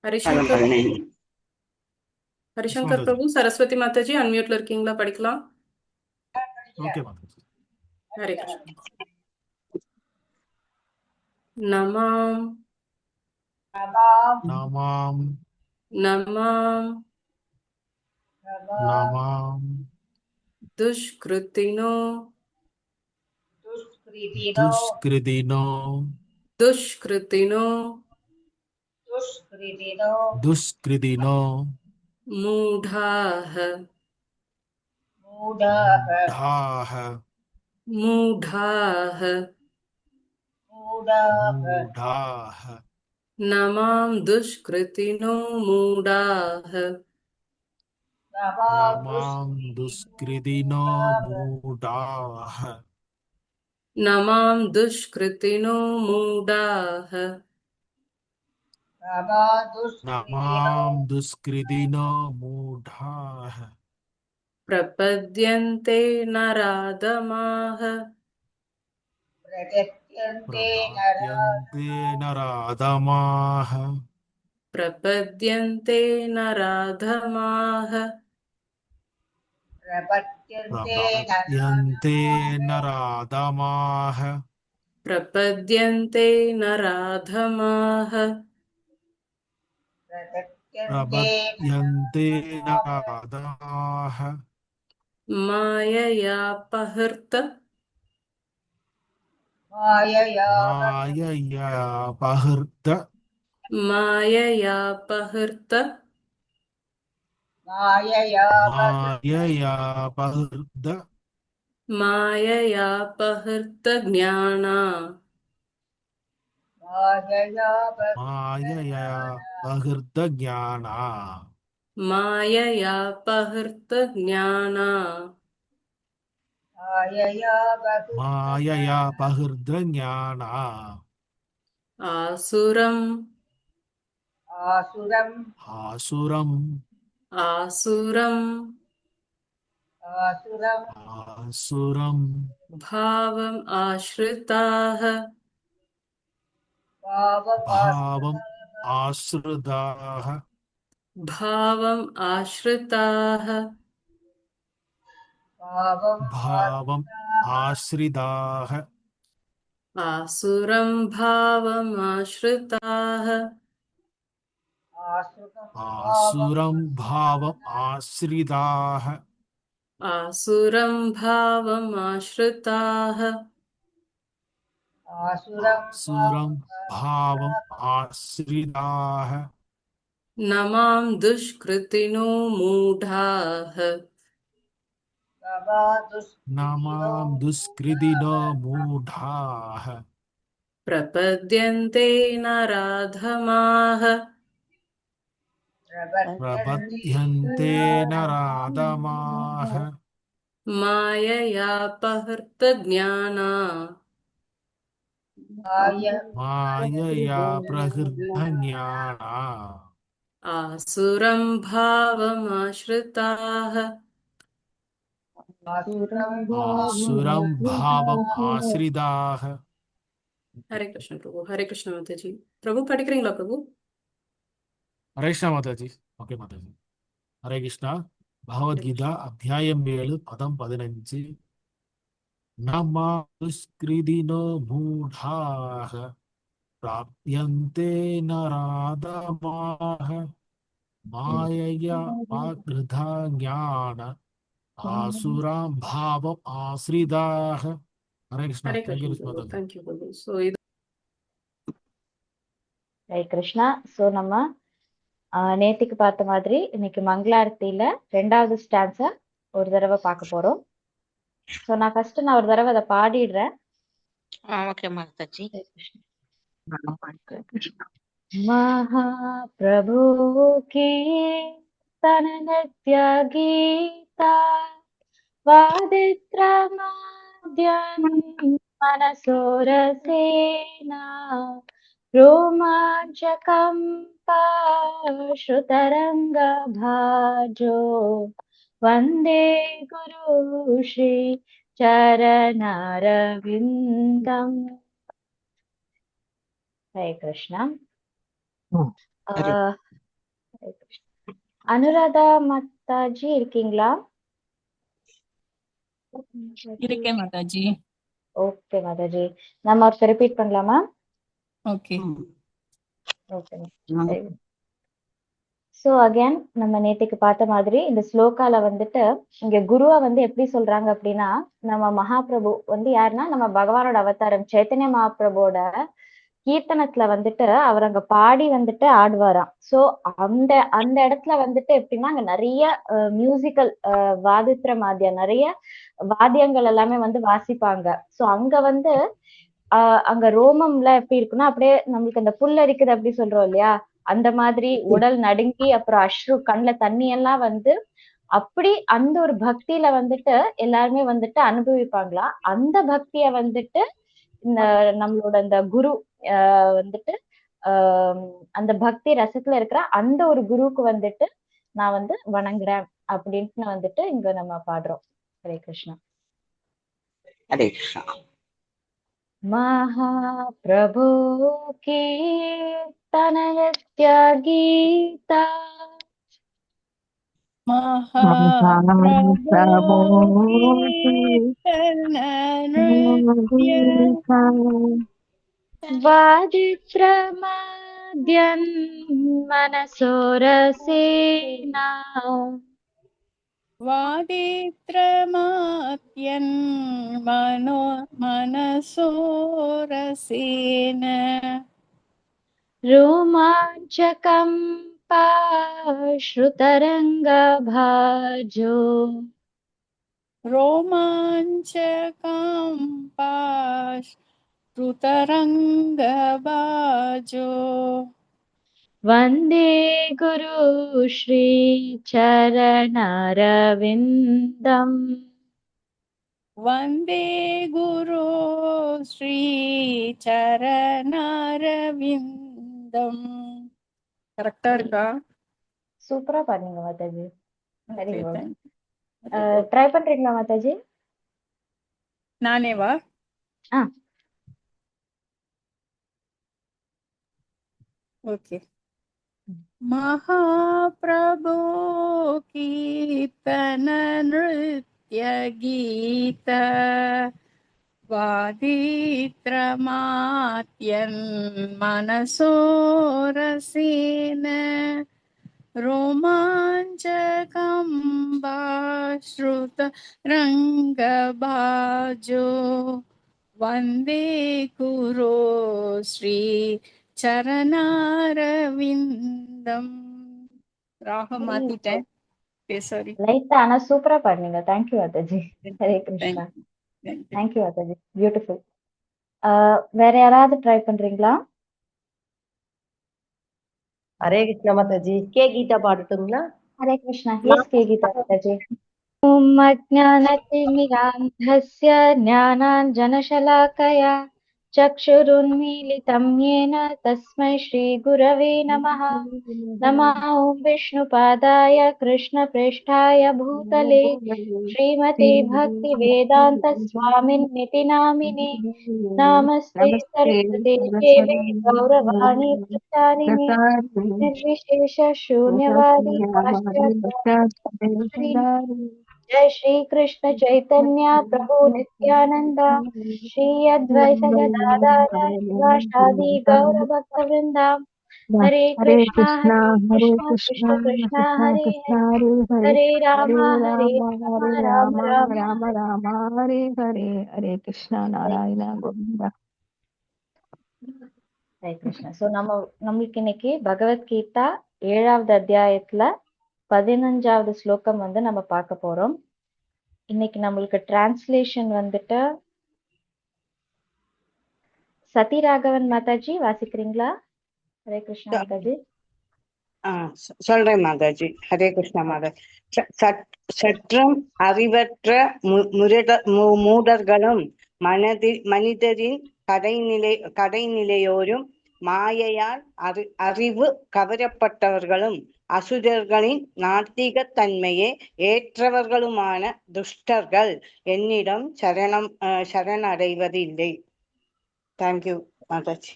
ஹரிசங்கர் மாதாஜி. பிரபு, சரஸ்வதி மாதாஜி அன்மியூட்ல இருக்கீங்களா? படிக்கலாம். ஓகே மாதாஜி. ஹரே கிருஷ்ணா. நமாம் நாமாம் நமாம் நாமாம் துஷ்கிருத்தினோ துஷ்கிருதினோ துஷ்கிருத்தினோ துஷ்கிருதினோ மூடாஹ மூடாஹ மூடாஹ மூடாஹ நமாம் துஷ்கிருத்தினோ மூடாஹ நமாம் துஷ்கிருதினோ மூடாஹ நமாம் துஷ்கிருத்தினோ மூடாஹ நமாம் துஷ்கிருதினோ மூடாஹ பிரபத்யந்தே நராதமாஹ பிரபத்யந்தே நராதமாஹ பிரபத்யந்தே நராதமாஹ பிரபத்யந்தே நராதமாஹ பிரபத்யந்தே நராதமாஹ பிரபத்யந்தே நராதமாஹ மாயயாபஹிர்த மாயயாபஹிர்த மாயயாபஹிர்த மாயயாபஹிர்த மாயயாபஹிர்த ஞானா மாயயாபஹிர்த ஞானா மாயயாபஹிர்த ஞானா மாயயாபஹிர்த ஞானா ஆசுரம் ஆசுரம் ஆசுரம் ஆசுரம் பாவம் ஆஸ்ரிதாஹ பாவம் ஆஸ்ருதாஹ பாவம் ஆஸ்ரிதாஹ பாவம் ஆஸ்ரிதாஹ ஆசுரம் பாவம் ஆஸ்ரிதாஹ ஆசுரம் பாவம் ஆஸ்ரிதாஹ ஆசுரம் பாவம் ஆஸ்ரிதாஹ ஆசுரம் பாவம் ஆஸ்ரிதாஹ நமாம் துஷ்கிருத்தினோ மூடாஹ நமாம் துஷ்கிருதினோ மூடாஹ பிரபத்யந்தே நராதமாஹ பிரபத்யந்தே நராதமாஹ மாயயாபஹிர்த ஞானா மாயயா பிரகிருத்த ஞானா ஆசுரம் பாவம் ஆஸ்ரிதாஹ ஆசுரம் பாவம் ஆஸ்ரிதாஹ. ஹரே கிருஷ்ண பிரபு. ஹரே கிருஷ்ண மாதாஜி. பிரபு படிக்கிறீங்களா பிரபு? ஹரே கிருஷ்ணா மாதாஜி. ஓகே மாதாஜி. ஹரே கிருஷ்ணா. ஹரே பகவத்கீதா கிருஷ்ணா. அத்தியாயம் 7 பதம் 15. நமா துஷ்கிருதினோ மூடாஹ பிராப்யந்தே நராதமாஹ மாயயா பாக்ருதா ஞான ஆசுராம் பாவம் ஆஸ்ரிதாஹ. ஹரே கிருஷ்ணா. ஹரே தேங்க்யூ கிருஷ்ண பிரபு. மாதாஜி. தேங்க்யூ பிரபு. ஸோ இது ஹரே கிருஷ்ணா. ஸோ நம்ம நேத்திக்கு பார்த்த மாதிரி இன்னைக்கு மங்களாரத்தியில 2வது ஸ்டான்ஸை ஒரு தடவை பார்க்க போறோம். ஸோ நான் ஒரு தடவை அதை பாடிடுறேன். ஓகே மாதாஜி. महाप्रभु की तननृत्य गीता वादित्रमाद्यन् मनसोरसेना रोमाञ्चकम्पा श्रुतरङ्गभाजो वन्दे गुरु श्री चरणारविन्दम्. हरे कृष्णा. हरे ஹரே கிருஷ்ணா. அனுராதா மாதாஜி இருக்கீங்களா? இருக்கேன் மாதாஜி. ஓகே மாதாஜி, நம்ம ஒருத்தர் ரிப்பீட் பண்ணலாமா? ஓகே. ஓகே. ஸோ அகைன் நம்ம நேற்றுக்கு பார்த்த மாதிரி இந்த ஸ்லோகால வந்துட்டு இங்க குருவை வந்து எப்படி சொல்றாங்க அப்படின்னா, நம்ம மகாபிரபு வந்து யாருன்னா நம்ம பகவானோட அவதாரம் சைத்தன்ய மகாபிரபுவோட கீர்த்தனத்துல வந்துட்டு அவர் அங்க பாடி வந்துட்டு ஆடுவாராம். ஸோ அந்த அந்த இடத்துல வந்துட்டு எப்படின்னா அங்க நிறைய மியூசிக்கல் வாதித்திர மாதியம் நிறைய வாத்தியங்கள் எல்லாமே வந்து வாசிப்பாங்க. ஸோ அங்க வந்து அங்க ரோமம்ல எப்படி இருக்குன்னா அப்படியே நம்மளுக்கு அந்த புல் அரிக்குது அப்படி சொல்றோம் இல்லையா, அந்த மாதிரி உடல் நடுங்கி அப்புறம் அஸ்ரு கண்ணுல தண்ணி எல்லாம் வந்து அப்படி அந்த ஒரு பக்தியில வந்துட்டு எல்லாருமே வந்துட்டு அனுபவிப்பாங்களாம். அந்த பக்திய வந்துட்டு இந்த நம்மளோட இந்த குரு வந்துட்டு அந்த பக்தி ரசத்துல இருக்கிற அந்த ஒரு குருவுக்கு வந்துட்டு நான் வந்து வணங்குறேன் அப்படின்ட்டு வந்துட்டு இங்க நம்ம பாடுறோம். ஹரே கிருஷ்ணா. ஹரே கிருஷ்ணா. महाप्रभु कीर्तनयत्य गीता महाप्रभो कीर्तन नृत्य वादित्रमद्यन् मनसोरसेना वादित्रमात्यन् मनसोरसेन रोमाञ्चकं श्रुतरङ्गभाजो रोमाञ्चकाम्पाश्रुतरङ्गबाजो वन्दे गुरु श्रीचरणरविन्दम् वन्दे गुरो श्रीचरणरविन्दम्. கரெக்டா இருக்கா? சூப்பரா பாருங்க Mataji. Very Okay, good. thank you. Try பண்றீங்களா மாதாஜி? நானேவா? ஆ. ஓகே. महाप्रभो कीर्तन नृत्य गीत वादित्रमात्यन् मनसोरसेन रोमाञ्चकम्बाश्रुत रङ्गभाजो वन्दे गुरो श्री சரணாரவிந்தம். ராகம் மாத்திட்டேன். சாரி. லைட்டா ஆனா சூப்பரா பாடுனீங்க. Thank you Mataji. Hare Krishna. Thank you Mataji. Beautiful. வேற யாராவது ட்ரை பண்றீங்களா? ஹரே கிருஷ்ணா மாதாஜி. கே கீதா பாடட்டுங்களா? ஹரே கிருஷ்ணா. Yes K Geeta Mataji. ஓம் அஜ்ஞானதிமிராந்தஸ்ய ஞானாஞ்சனशलाकया चक्षुरुन्मीलितं येन तस्मै श्रीगुरवे नमः। नमः ॐ विष्णुपादाय कृष्णप्रेष्ठाय भूतले श्रीमते भक्तिवेदान्तस्वामिन्निति नामिने। नमस्ते सरस्वते देवे गौरवाणी प्रचारिणे निर्विशेष शून्यवादी पाश्चात्य। जय श्री कृष्ण चैतन्य प्रभु नित्यानंद श्री अद्वैत गदाधर शिवासादि गौर भक्त वृंदा। हरे कृष्णा कृष्ण कृष्ण हरे हरे हरे राम राम राम हरे हरे हरे कृष्णा नारायण गोविंदा. ஹரே கிருஷ்ணா. ஸோ நம்மளுக்கு இன்னைக்கு பகவத்கீதா 7வது அத்தியாயத்துல 15வது ஸ்லோகம் வந்து நம்ம பார்க்க போறோம். இன்னைக்கு நம்மளுக்கு டிரான்ஸ்லேஷன் வந்துட்டு சதி ராகவன் மாதாஜி வாசிக்கிறீங்களா? ஹரே கிருஷ்ணா மாதாஜி. சொல்றேன் மாதாஜி. ஹரே கிருஷ்ணா மாதாஜி. சற்றம் அறிவற்ற மூடர்களும் மனிதரின் கடைநிலையோரும் மாயையால் அறிவு கவரப்பட்டவர்களும் அசுரர்களின் நாத்திக தன்மையை ஏற்றவர்களுமான துஷ்டர்கள் என்னிடம் சரணடைவதில்லை. Thank you Mataji.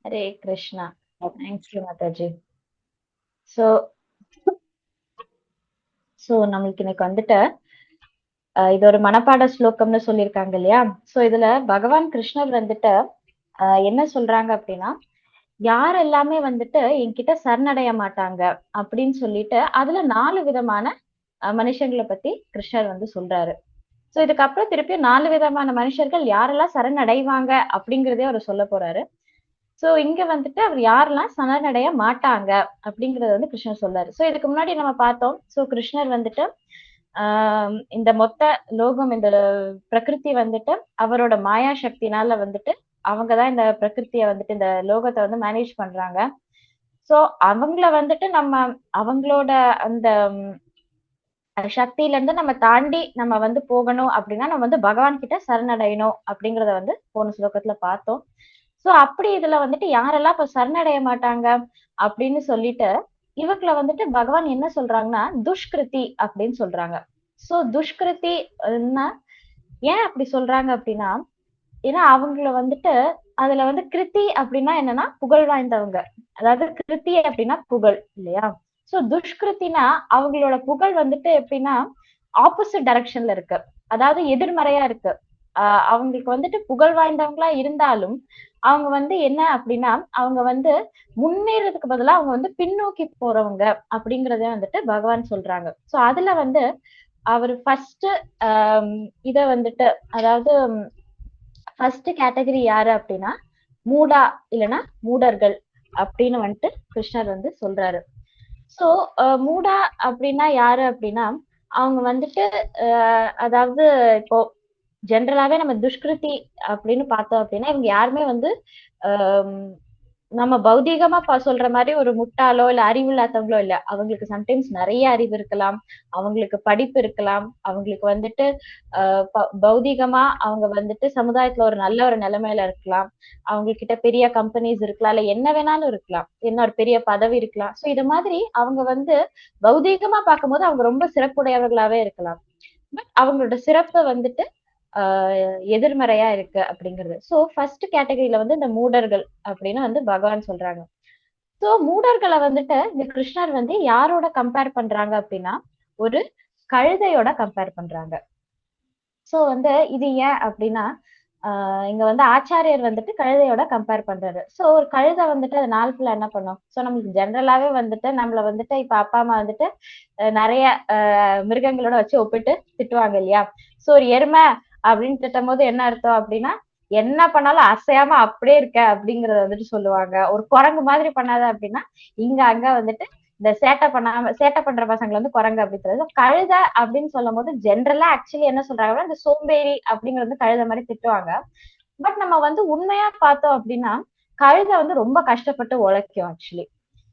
Hare Krishna. Thank you Mataji. So so நம்மளுக்கு இன்னைக்கு வந்துட்டு இது ஒரு மனப்பாட ஸ்லோகம்னு சொல்லியிருக்காங்க இல்லையா? ஸோ இதுல பகவான் கிருஷ்ணர் வந்துட்டு என்ன சொல்றாங்க அப்படின்னா, யார் எல்லாமே வந்துட்டு என்கிட்ட சரணடைய மாட்டாங்க அப்படின்னு சொல்லிட்டு அதுல 4 விதமான மனுஷங்களை பத்தி கிருஷ்ணர் வந்து சொல்றாரு. சோ இதுக்கப்புறம் திருப்பியும் 4 விதமான மனுஷர்கள் யாரெல்லாம் சரணடைவாங்க அப்படிங்கிறதே அவர் சொல்ல போறாரு. சோ இங்க வந்துட்டு அவர் யாரெல்லாம் சரணடைய மாட்டாங்க அப்படிங்கறத வந்து கிருஷ்ணர் சொல்றாரு. சோ இதுக்கு முன்னாடி நம்ம பார்த்தோம். சோ கிருஷ்ணர் வந்துட்டு இந்த மொத்த லோகம், இந்த பிரகிருதி வந்துட்டு அவரோட மாயா சக்தினால வந்துட்டு அவங்கதான் இந்த பிரகிருத்திய வந்துட்டு இந்த லோகத்தை வந்து மேனேஜ் பண்றாங்க. சோ அவங்கள வந்துட்டு நம்ம அவங்களோட அந்த சக்தியில இருந்து நம்ம தாண்டி நம்ம வந்து போகணும் அப்படின்னா நம்ம வந்து பகவான் கிட்ட சரணடையணும் அப்படிங்கறத வந்து போன ஸ்லோகத்துல பார்த்தோம். சோ அப்படி இதுல வந்துட்டு யாரெல்லாம் இப்ப சரணடைய மாட்டாங்க அப்படின்னு சொல்லிட்டு இவங்களை வந்துட்டு பகவான் என்ன சொல்றாங்கன்னா துஷ்கிருதி அப்படின்னு சொல்றாங்க. சோ துஷ்கிருதி ஏன் அப்படி சொல்றாங்க அப்படின்னா, ஏன்னா அவங்கள வந்துட்டு அதுல வந்து கிருதி அப்படின்னா என்னன்னா புகழ் வாய்ந்தவங்க, அதாவது கிருதி அப்படின்னா புகழ் இல்லையா? சோ துஷ்கிருத்தினா அவங்களோட புகழ் வந்துட்டு எப்படின்னா ஆப்போசிட் டைரக்ஷன்ல இருக்கு, அதாவது எதிர்மறையா இருக்கு. அவங்களுக்கு வந்துட்டு புகழ் வாய்ந்தவங்களா இருந்தாலும் அவங்க வந்து என்ன அப்படின்னா அவங்க வந்து முன்னேறதுக்கு பதிலா அவங்க வந்து பின்னோக்கி போறவங்க அப்படிங்கறத வந்துட்டு பகவான் சொல்றாங்க. சோ அதுல வந்து அவர் ஃபர்ஸ்ட் இத வந்துட்டு, அதாவது ஃபர்ஸ்ட் கேட்டகரி யாரு அப்படின்னா மூடா இல்லைன்னா மூடர்கள் அப்படின்னு வந்துட்டு கிருஷ்ணர் வந்து சொல்றாரு. சோ மூடா அப்படின்னா யாரு அப்படின்னா அவங்க வந்துட்டு அதாவது இப்போ ஜென்ரலாவே நம்ம துஷ்கிருதி அப்படின்னு பார்த்தோம் அப்படின்னா இவங்க யாருமே வந்து நம்ம பௌதீகமா சொல்ற மாதிரி ஒரு முட்டாளோ இல்ல அறிவு இல்லாதவங்களோ இல்ல. அவங்களுக்கு சம்டைம்ஸ் நிறைய அறிவு இருக்கலாம், அவங்களுக்கு படிப்பு இருக்கலாம், அவங்களுக்கு வந்துட்டு பௌதீகமா அவங்க வந்துட்டு சமுதாயத்துல ஒரு நல்ல ஒரு நிலைமையில இருக்கலாம், அவங்க கிட்ட பெரிய கம்பெனிஸ் இருக்கலாம், இல்ல என்ன வேணாலும் இருக்கலாம், என்ன ஒரு பெரிய பதவி இருக்கலாம். சோ இது மாதிரி அவங்க வந்து பௌதீகமா பார்க்கும்போது அவங்க ரொம்ப சிறப்புடையவர்களாவே இருக்கலாம். பட் அவங்களோட சிறப்பு வந்துட்டு எதிர்மறையா இருக்கு அப்படிங்கிறது. சோ ஃபர்ஸ்ட் கேட்டகரியில வந்து இந்த மூடர்கள் அப்படின்னு வந்து பகவான் சொல்றாங்க. சோ மூடர்களை வந்துட்டு இந்த கிருஷ்ணர் வந்து யாரோட கம்பேர் பண்றாங்க அப்படின்னா ஒரு கழுதையோட கம்பேர் பண்றாங்க. சோ வந்து இது ஏன் அப்படின்னா இங்க வந்து ஆச்சாரியர் வந்துட்டு கழுதையோட கம்பேர் பண்றாரு. சோ ஒரு கழுதை வந்துட்டு அது நாள் ஃபுல்லா என்ன பண்ணும்? சோ நமக்கு ஜென்ரலாவே வந்துட்டு நம்மள வந்துட்டு இப்ப அப்பா அம்மா வந்துட்டு நிறைய மிருகங்களோட வச்சு ஒப்பிட்டு திட்டுவாங்க இல்லையா? சோ ஒரு எருமை அப்படின்னு திட்டும் போது என்ன அர்த்தம் அப்படின்னா என்ன பண்ணாலும் அசையாம அப்படியே இருக்க அப்படிங்கறத வந்துட்டு சொல்லுவாங்க. ஒரு குரங்கு மாதிரி பண்ணாத அப்படின்னா இங்க அங்க வந்துட்டு இந்த சேட்டை பண்ற பசங்களை வந்து குரங்கு அப்படின்னு கழுதை அப்படின்னு சொல்லும் போது ஜென்ரலா ஆக்சுவலி என்ன சொல்றாங்கன்னா இந்த சோம்பேறி அப்படிங்கறது கழுதை மாதிரி திட்டுவாங்க. பட் நம்ம வந்து உண்மையா பார்த்தோம் அப்படின்னா கழுதை வந்து ரொம்ப கஷ்டப்பட்டு உழைக்கும் ஆக்சுவலி.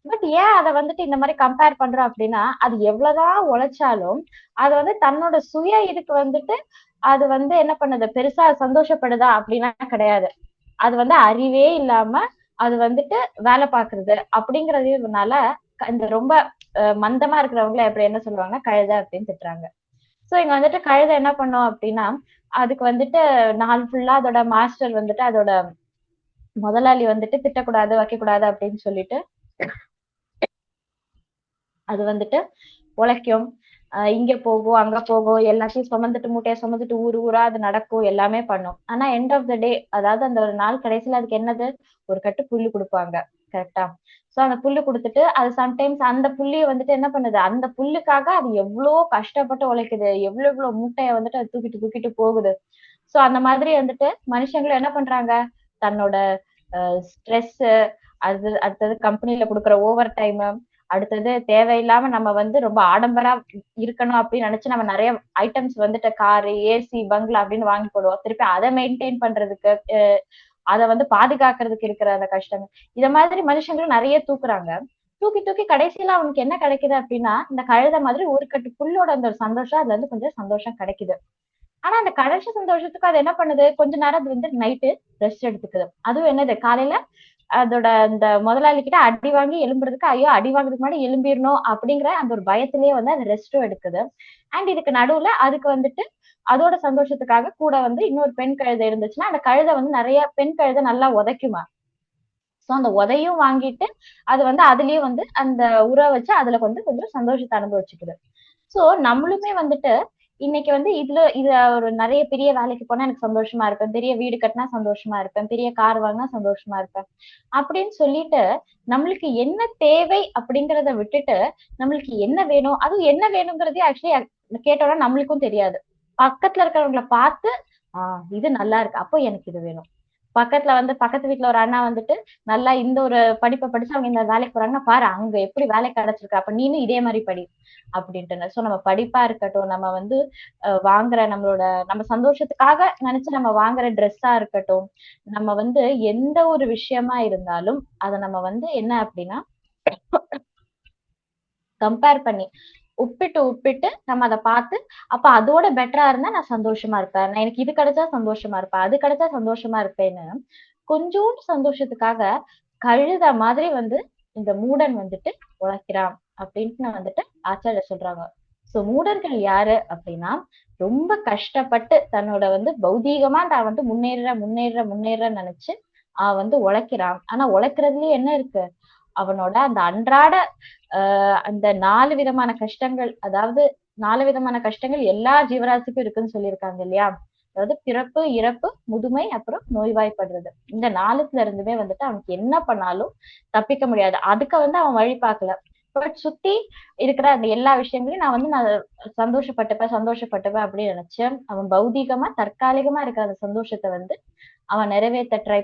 பட் ஏன் அதை வந்துட்டு இந்த மாதிரி கம்பேர் பண்றோம் அப்படின்னா அது எவ்வளவுதான் உழைச்சாலும் அது வந்து தன்னோட சுய இதுக்கு வந்துட்டு அது வந்து என்ன பண்ணுது, பெருசா சந்தோஷப்படுதா அப்படின்னா கிடையாது. அது வந்து அறிவே இல்லாம அது வந்துட்டு வேலை பாக்குறது அப்படிங்கறதுனால இந்த ரொம்ப மந்தமா இருக்கிறவங்கள எப்படி என்ன சொல்லுவாங்க கழுதை அப்படின்னு திட்டுறாங்க. சோ இங்க வந்துட்டு கழுதை என்ன பண்ணும் அப்படின்னா அதுக்கு வந்துட்டு நாள் ஃபுல்லா அதோட மாஸ்டர் வந்துட்டு அதோட முதலாளி வந்துட்டு திட்டக்கூடாது வைக்கக்கூடாது அப்படின்னு சொல்லிட்டு அது வந்துட்டு உழைக்கும், இங்க போகும் அங்க போகும், எல்லாத்தையும் சுமந்துட்டு மூட்டையை சுமந்துட்டு ஊர் ஊரா அது நடக்கும், எல்லாமே பண்ணும். ஆனா எண்ட் ஆஃப் த டே, அதாவது அந்த ஒரு நாள் கடைசியில அதுக்கு என்னது, ஒரு கட்டு புல்லு கொடுப்பாங்க, கரெக்டா? சோ அந்த புல்லு கொடுத்துட்டு அது சம்டைம்ஸ் அந்த புள்ளிய வந்துட்டு என்ன பண்ணுது, அந்த புல்லுக்காக அது எவ்வளவு கஷ்டப்பட்டு உழைக்குது, எவ்வளவு மூட்டையை வந்துட்டு அது தூக்கிட்டு தூக்கிட்டு போகுது. சோ அந்த மாதிரி வந்துட்டு மனுஷங்களும் என்ன பண்றாங்க, தன்னோட ஸ்ட்ரெஸ், அடுத்தது கம்பெனில கொடுக்குற ஓவர் டைம், அடுத்தது தேவையில்லாம நம்ம வந்து ரொம்ப ஆடம்பரா இருக்கணும் அப்படின்னு நினைச்சு நம்ம நிறைய ஐட்டம்ஸ் வந்துட்டு காரு, ஏசி, பங்களா அப்படின்னு வாங்கி போடுவோம். திருப்பி அதை மெயின்டைன் பண்றதுக்கு அதை வந்து பாதுகாக்கிறதுக்கு இருக்கிற அந்த கஷ்டம், இத மாதிரி மனுஷங்களும் நிறைய தூக்குறாங்க. தூக்கி தூக்கி கடைசியில அவனுக்கு என்ன கிடைக்குது அப்படின்னா இந்த கழுதை மாதிரி ஒரு கட்டு புல்லோட அந்த ஒரு சந்தோஷம், அதுல இருந்து கொஞ்சம் சந்தோஷம் கிடைக்குது. ஆனா அந்த கடைசி சந்தோஷத்துக்கு அது என்ன பண்ணுது, கொஞ்ச நேரம் அது வந்து நைட்டு ரெஸ்ட் எடுத்துக்குது. அதுவும் என்னது, காலையில அதோட அந்த முதலாளி கிட்ட அடி வாங்கி எழும்புறதுக்கு, ஐயோ அடி வாங்குறதுக்கு முன்னாடி எழும்பிடணும் அப்படிங்கிற அந்த ஒரு பயத்திலேயே வந்து அது ரெஸ்டும் எடுக்குது. அண்ட் இதுக்கு நடுவுல அதுக்கு வந்துட்டு அதோட சந்தோஷத்துக்காக கூட வந்து இன்னொரு பெண் கழுதை இருந்துச்சுன்னா அந்த கழுதை வந்து நிறைய பெண் கழுதை நல்லா உதைக்குமா. சோ அந்த உதையும் வாங்கிட்டு அது வந்து அதுலயே வந்து அந்த உற வச்சு அதுல கொஞ்சம் சந்தோஷத்தை அனுபவிச்சுக்குது. சோ நம்மளுமே வந்துட்டு இன்னைக்கு வந்து இது ஒரு நிறைய பெரிய வேலைக்கு போனா எனக்கு சந்தோஷமா இருப்பேன், பெரிய வீடு கட்டினா சந்தோஷமா இருப்பேன், பெரிய கார் வாங்கினா சந்தோஷமா இருப்பேன் அப்படின்னு சொல்லிட்டு நம்மளுக்கு என்ன தேவை அப்படிங்கறத விட்டுட்டு நம்மளுக்கு என்ன வேணும், அதுவும் என்ன வேணுங்கிறதே ஆக்சுவலி கேட்டோம்னா நம்மளுக்கும் தெரியாது. பக்கத்துல இருக்கிறவங்கள பார்த்து இது நல்லா இருக்கு அப்போ எனக்கு இது வேணும். பக்கத்து வீட்டுல ஒரு அண்ணா வந்துட்டு நல்லா இந்த ஒரு படிப்பை படிச்சு அவங்க இந்த வேலைக்கு போறாங்கன்னா பாரு அங்க எப்படி வேலை கிடைச்சிருக்கு, அப்ப நீனும் இதே மாதிரி படி அப்படின்ட்டு. சோ நம்ம படிப்பா இருக்கட்டும், நம்ம வந்து வாங்குற நம்ம சந்தோஷத்துக்காக நினைச்சு நம்ம வாங்குற ட்ரெஸ்ஸா இருக்கட்டும், நம்ம வந்து எந்த ஒரு விஷயமா இருந்தாலும் அதை நம்ம வந்து என்ன அப்படின்னா கம்பேர் பண்ணி உப்பிட்டு நம்ம அதை பார்த்து அப்ப அதோட பெட்டரா இருந்தா நான் சந்தோஷமா இருப்பேன், நான் எனக்கு இது கிடைச்சா சந்தோஷமா இருப்பேன், அது கிடைச்சா சந்தோஷமா இருப்பேன்னு கொஞ்சோண்டு சந்தோஷத்துக்காக கழுத மாதிரி வந்து இந்த மூடன் வந்துட்டு உழைக்கிறான் அப்படின்ட்டு வந்துட்டு ஆச்சாரியர் சொல்றாங்க. சோ மூடர்கள் யாரு அப்படின்னா ரொம்ப கஷ்டப்பட்டு தன்னோட வந்து பௌதீகமா தான் வந்து முன்னேற நினைச்சு வந்து உழைக்கிறான். ஆனா உழைக்கிறதுலயே என்ன இருக்கு, அவனோட அந்த அன்றாட அந்த 4 விதமான கஷ்டங்கள், அதாவது 4 விதமான கஷ்டங்கள் எல்லா ஜீவராசிக்கும் இருக்குன்னு சொல்லியிருக்காங்க இல்லையா. அதாவது பிறப்பு, இறப்பு, முதுமை, அப்புறம் நோய்வாய்ப்படுறது. இந்த 4த்துல இருந்துமே வந்துட்டு அவனுக்கு என்ன பண்ணாலும் தப்பிக்க முடியாது. அதுக்கு வந்து அவன் வழி பார்க்கல. பட் சுத்தி இருக்கிற அந்த எல்லா விஷயங்களையும் நான் சந்தோஷப்பட்டுப்பேன் அப்படின்னு நினைச்சேன். அவன் பௌதீகமா தற்காலிகமா இருக்கிற அந்த சந்தோஷத்தை வந்து அவன் நிறைவேற்ற ட்ரை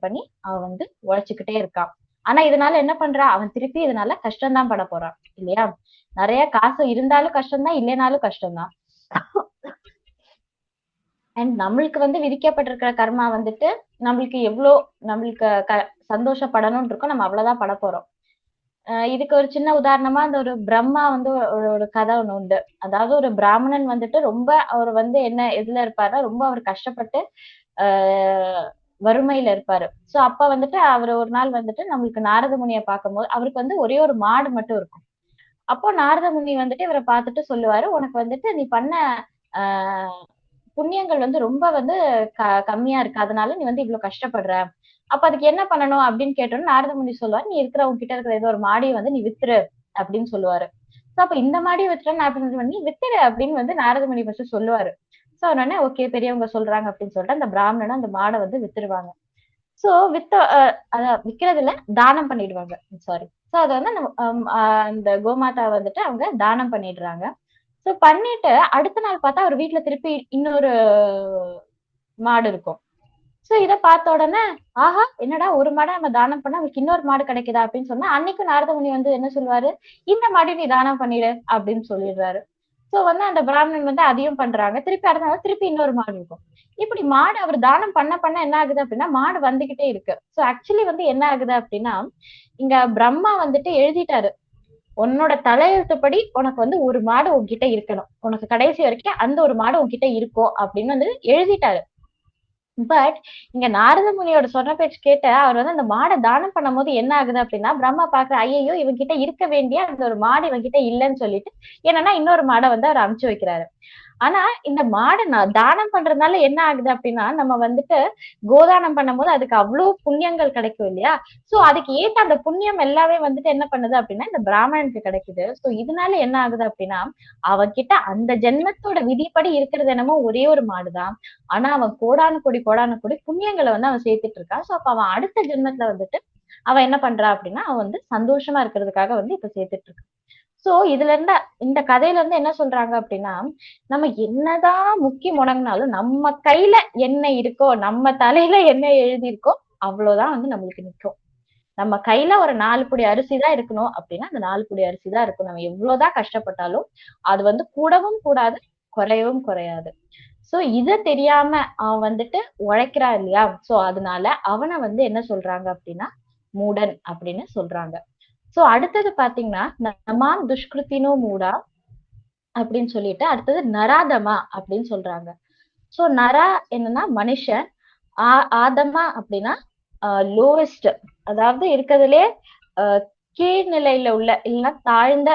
பண்ணி அவன் வந்து உழைச்சுக்கிட்டே இருக்கான். ஆனா இதனால என்ன பண்றான், அவன் திருப்பி இதனால கஷ்டம்தான் பட போறான் இல்லையா. நிறைய காசு இருந்தாலும் கஷ்டம்தான், இல்லைனாலும் கஷ்டம்தான். அண்ட் நம்மளுக்கு வந்து விதிக்கப்பட்டிருக்கிற கர்மா வந்துட்டு நம்மளுக்கு சந்தோஷப்படணும்னு இருக்கோம், நம்ம அவ்வளவுதான் பட போறோம். இதுக்கு ஒரு சின்ன உதாரணமா அந்த ஒரு பிரம்மா வந்து ஒரு கதை ஒண்ணு உண்டு. அதாவது ஒரு பிராமணன் வந்துட்டு ரொம்ப அவர் வந்து எதுல இருப்பாருன்னா ரொம்ப அவர் கஷ்டப்பட்டு வறுமையில இருப்பாரு. சோ அப்ப வந்துட்டு அவர் ஒரு நாள் வந்துட்டு நம்மளுக்கு நாரத முனியை பார்க்கும்போது அவருக்கு வந்து ஒரே ஒரு மாடு மட்டும் இருக்கும். அப்போ நாரத முனி வந்துட்டு இவரை பார்த்துட்டு சொல்லுவாரு, உனக்கு வந்துட்டு நீ பண்ண ஆஹ் புண்ணியங்கள் வந்து ரொம்ப வந்து கம்மியா இருக்கு, அதனால நீ வந்து இவ்வளவு கஷ்டப்படுற. அப்ப அதுக்கு என்ன பண்ணணும் அப்படின்னு கேட்டோம்னு நாரத முனி சொல்லுவாரு, நீ உங்க கிட்ட இருக்கிற ஏதோ ஒரு மாடியை வந்து நீ வித்துரு அப்படின்னு சொல்லுவாரு. சோ அப்ப இந்த மாடியை வித்துற நான் நீ வித்துரு அப்படின்னு வந்து நாரத முனி ஃபர்ஸ்ட் சொல்லுவாரு. சோ உடனே ஓகே பெரியவங்க சொல்றாங்க அப்படின்னு சொல்லிட்டு அந்த பிராமணனும் அந்த மாடை வந்து வித்துருவாங்க. சோ விக்கிறதுல தானம் பண்ணிடுவாங்க. சாரி. சோ அதை வந்து அந்த கோமாதா வந்துட்டு அவங்க தானம் பண்ணிடுறாங்க. சோ பண்ணிட்டு அடுத்த நாள் பார்த்தா அவர் வீட்டுல திருப்பி இன்னொரு மாடு இருக்கும். சோ இத பார்த்த உடனே ஆஹா என்னடா ஒரு மாடை நம்ம தானம் பண்ணா அவருக்கு இன்னொரு மாடு கிடைக்குதா அப்படின்னு சொன்னா அன்னைக்கு நாரத முனி வந்து என்ன சொல்லுவாரு, இந்த மாடு நீ தானம் பண்ணிடு அப்படின்னு சொல்லிடுறாரு. சோ வந்து அந்த பிராமணன் வந்து அதையும் பண்றாங்க. திருப்பி அடுத்த நாள் திருப்பி இன்னொரு மாடு இருக்கும். இப்படி மாடு அவர் தானம் பண்ண என்ன ஆகுது அப்படின்னா மாடு வந்துகிட்டே இருக்கு. சோ ஆக்சுவலி வந்து என்ன ஆகுது அப்படின்னா இங்க பிரம்மா வந்துட்டு எழுதிட்டாரு, உன்னோட தலையெழுத்துப்படி உனக்கு வந்து ஒரு மாடு உன்கிட்ட இருக்கணும், உனக்கு கடைசி வரைக்கும் அந்த ஒரு மாடு உன்கிட்ட இருக்கும் அப்படின்னு வந்து எழுதிட்டாரு. பட் இங்க நாரத முனியோட சொன்ன பேச்சு கேட்ட அவர் வந்து அந்த மாடை தானம் பண்ணும் போது என்ன ஆகுது அப்படின்னா பிரம்மா பாக்குற ஐயோ இவன் கிட்ட இருக்க வேண்டிய அந்த ஒரு மாடு இவன் கிட்ட இல்லைன்னு சொல்லிட்டு என்னன்னா இன்னொரு மாடை வந்து அவர் அனுப்பிச்சு வைக்கிறாரு. ஆனா இந்த மாடை தானம் பண்றதுனால என்ன ஆகுது அப்படின்னா நம்ம வந்துட்டு கோதானம் பண்ணும்போது அதுக்கு அவ்வளவு புண்ணியங்கள் கிடைக்கும் இல்லையா. சோ அதுக்கு ஏத்த அந்த புண்ணியம் எல்லாமே வந்துட்டு என்ன பண்ணுது அப்படின்னா இந்த பிராமணனுக்கு கிடைக்குது. சோ இதனால என்ன ஆகுது அப்படின்னா அவன்கிட்ட அந்த ஜென்மத்தோட விதிப்படி இருக்கிறது என்னமோ ஒரே ஒரு மாடுதான். ஆனா அவன் கோடானு கோடி புண்ணியங்களை வந்து அவன் சேர்த்துட்டு இருக்கான். சோ அப்ப அவன் அடுத்த ஜென்மத்துல வந்துட்டு அவன் என்ன பண்றான் அப்படின்னா அவன் வந்து சந்தோஷமா இருக்கிறதுக்காக வந்து இப்ப சேர்த்துட்டு இருக்கான். சோ இதுல இருந்து இந்த கதையில இருந்து என்ன சொல்றாங்க அப்படின்னா நம்ம என்னதான் முக்கி முடங்கினாலும் நம்ம கையில என்ன இருக்கோ, நம்ம தலையில என்ன எழுதி இருக்கோ அவ்வளவுதான் வந்து நம்மளுக்கு நிற்கும். நம்ம கையில ஒரு 4 புடி அரிசி தான் இருக்கணும் அப்படின்னா அந்த 4 புடி அரிசி தான் இருக்கும். நம்ம எவ்வளவுதான் கஷ்டப்பட்டாலும் அது வந்து கூடவும் கூடாது, குறையவும் குறையாது. சோ இத தெரியாம அவன் வந்துட்டு உழைக்கிறான் இல்லையா. சோ அதனால அவனை வந்து என்ன சொல்றாங்க அப்படின்னா மூடன் அப்படின்னு சொல்றாங்க. சோ அடுத்தது பாத்தீங்கன்னா நமாம் துஷ்கிருத்தினோ மூடா அப்படின்னு சொல்லிட்டு அடுத்தது நராதமா அப்படின்னு சொல்றாங்க. சோ நரா என்னன்னா மனுஷன், ஆதமா அப்படின்னா லோவஸ்ட், அதாவது இருக்கிறதுலே கீழ்நிலையில உள்ள இல்லைன்னா தாழ்ந்த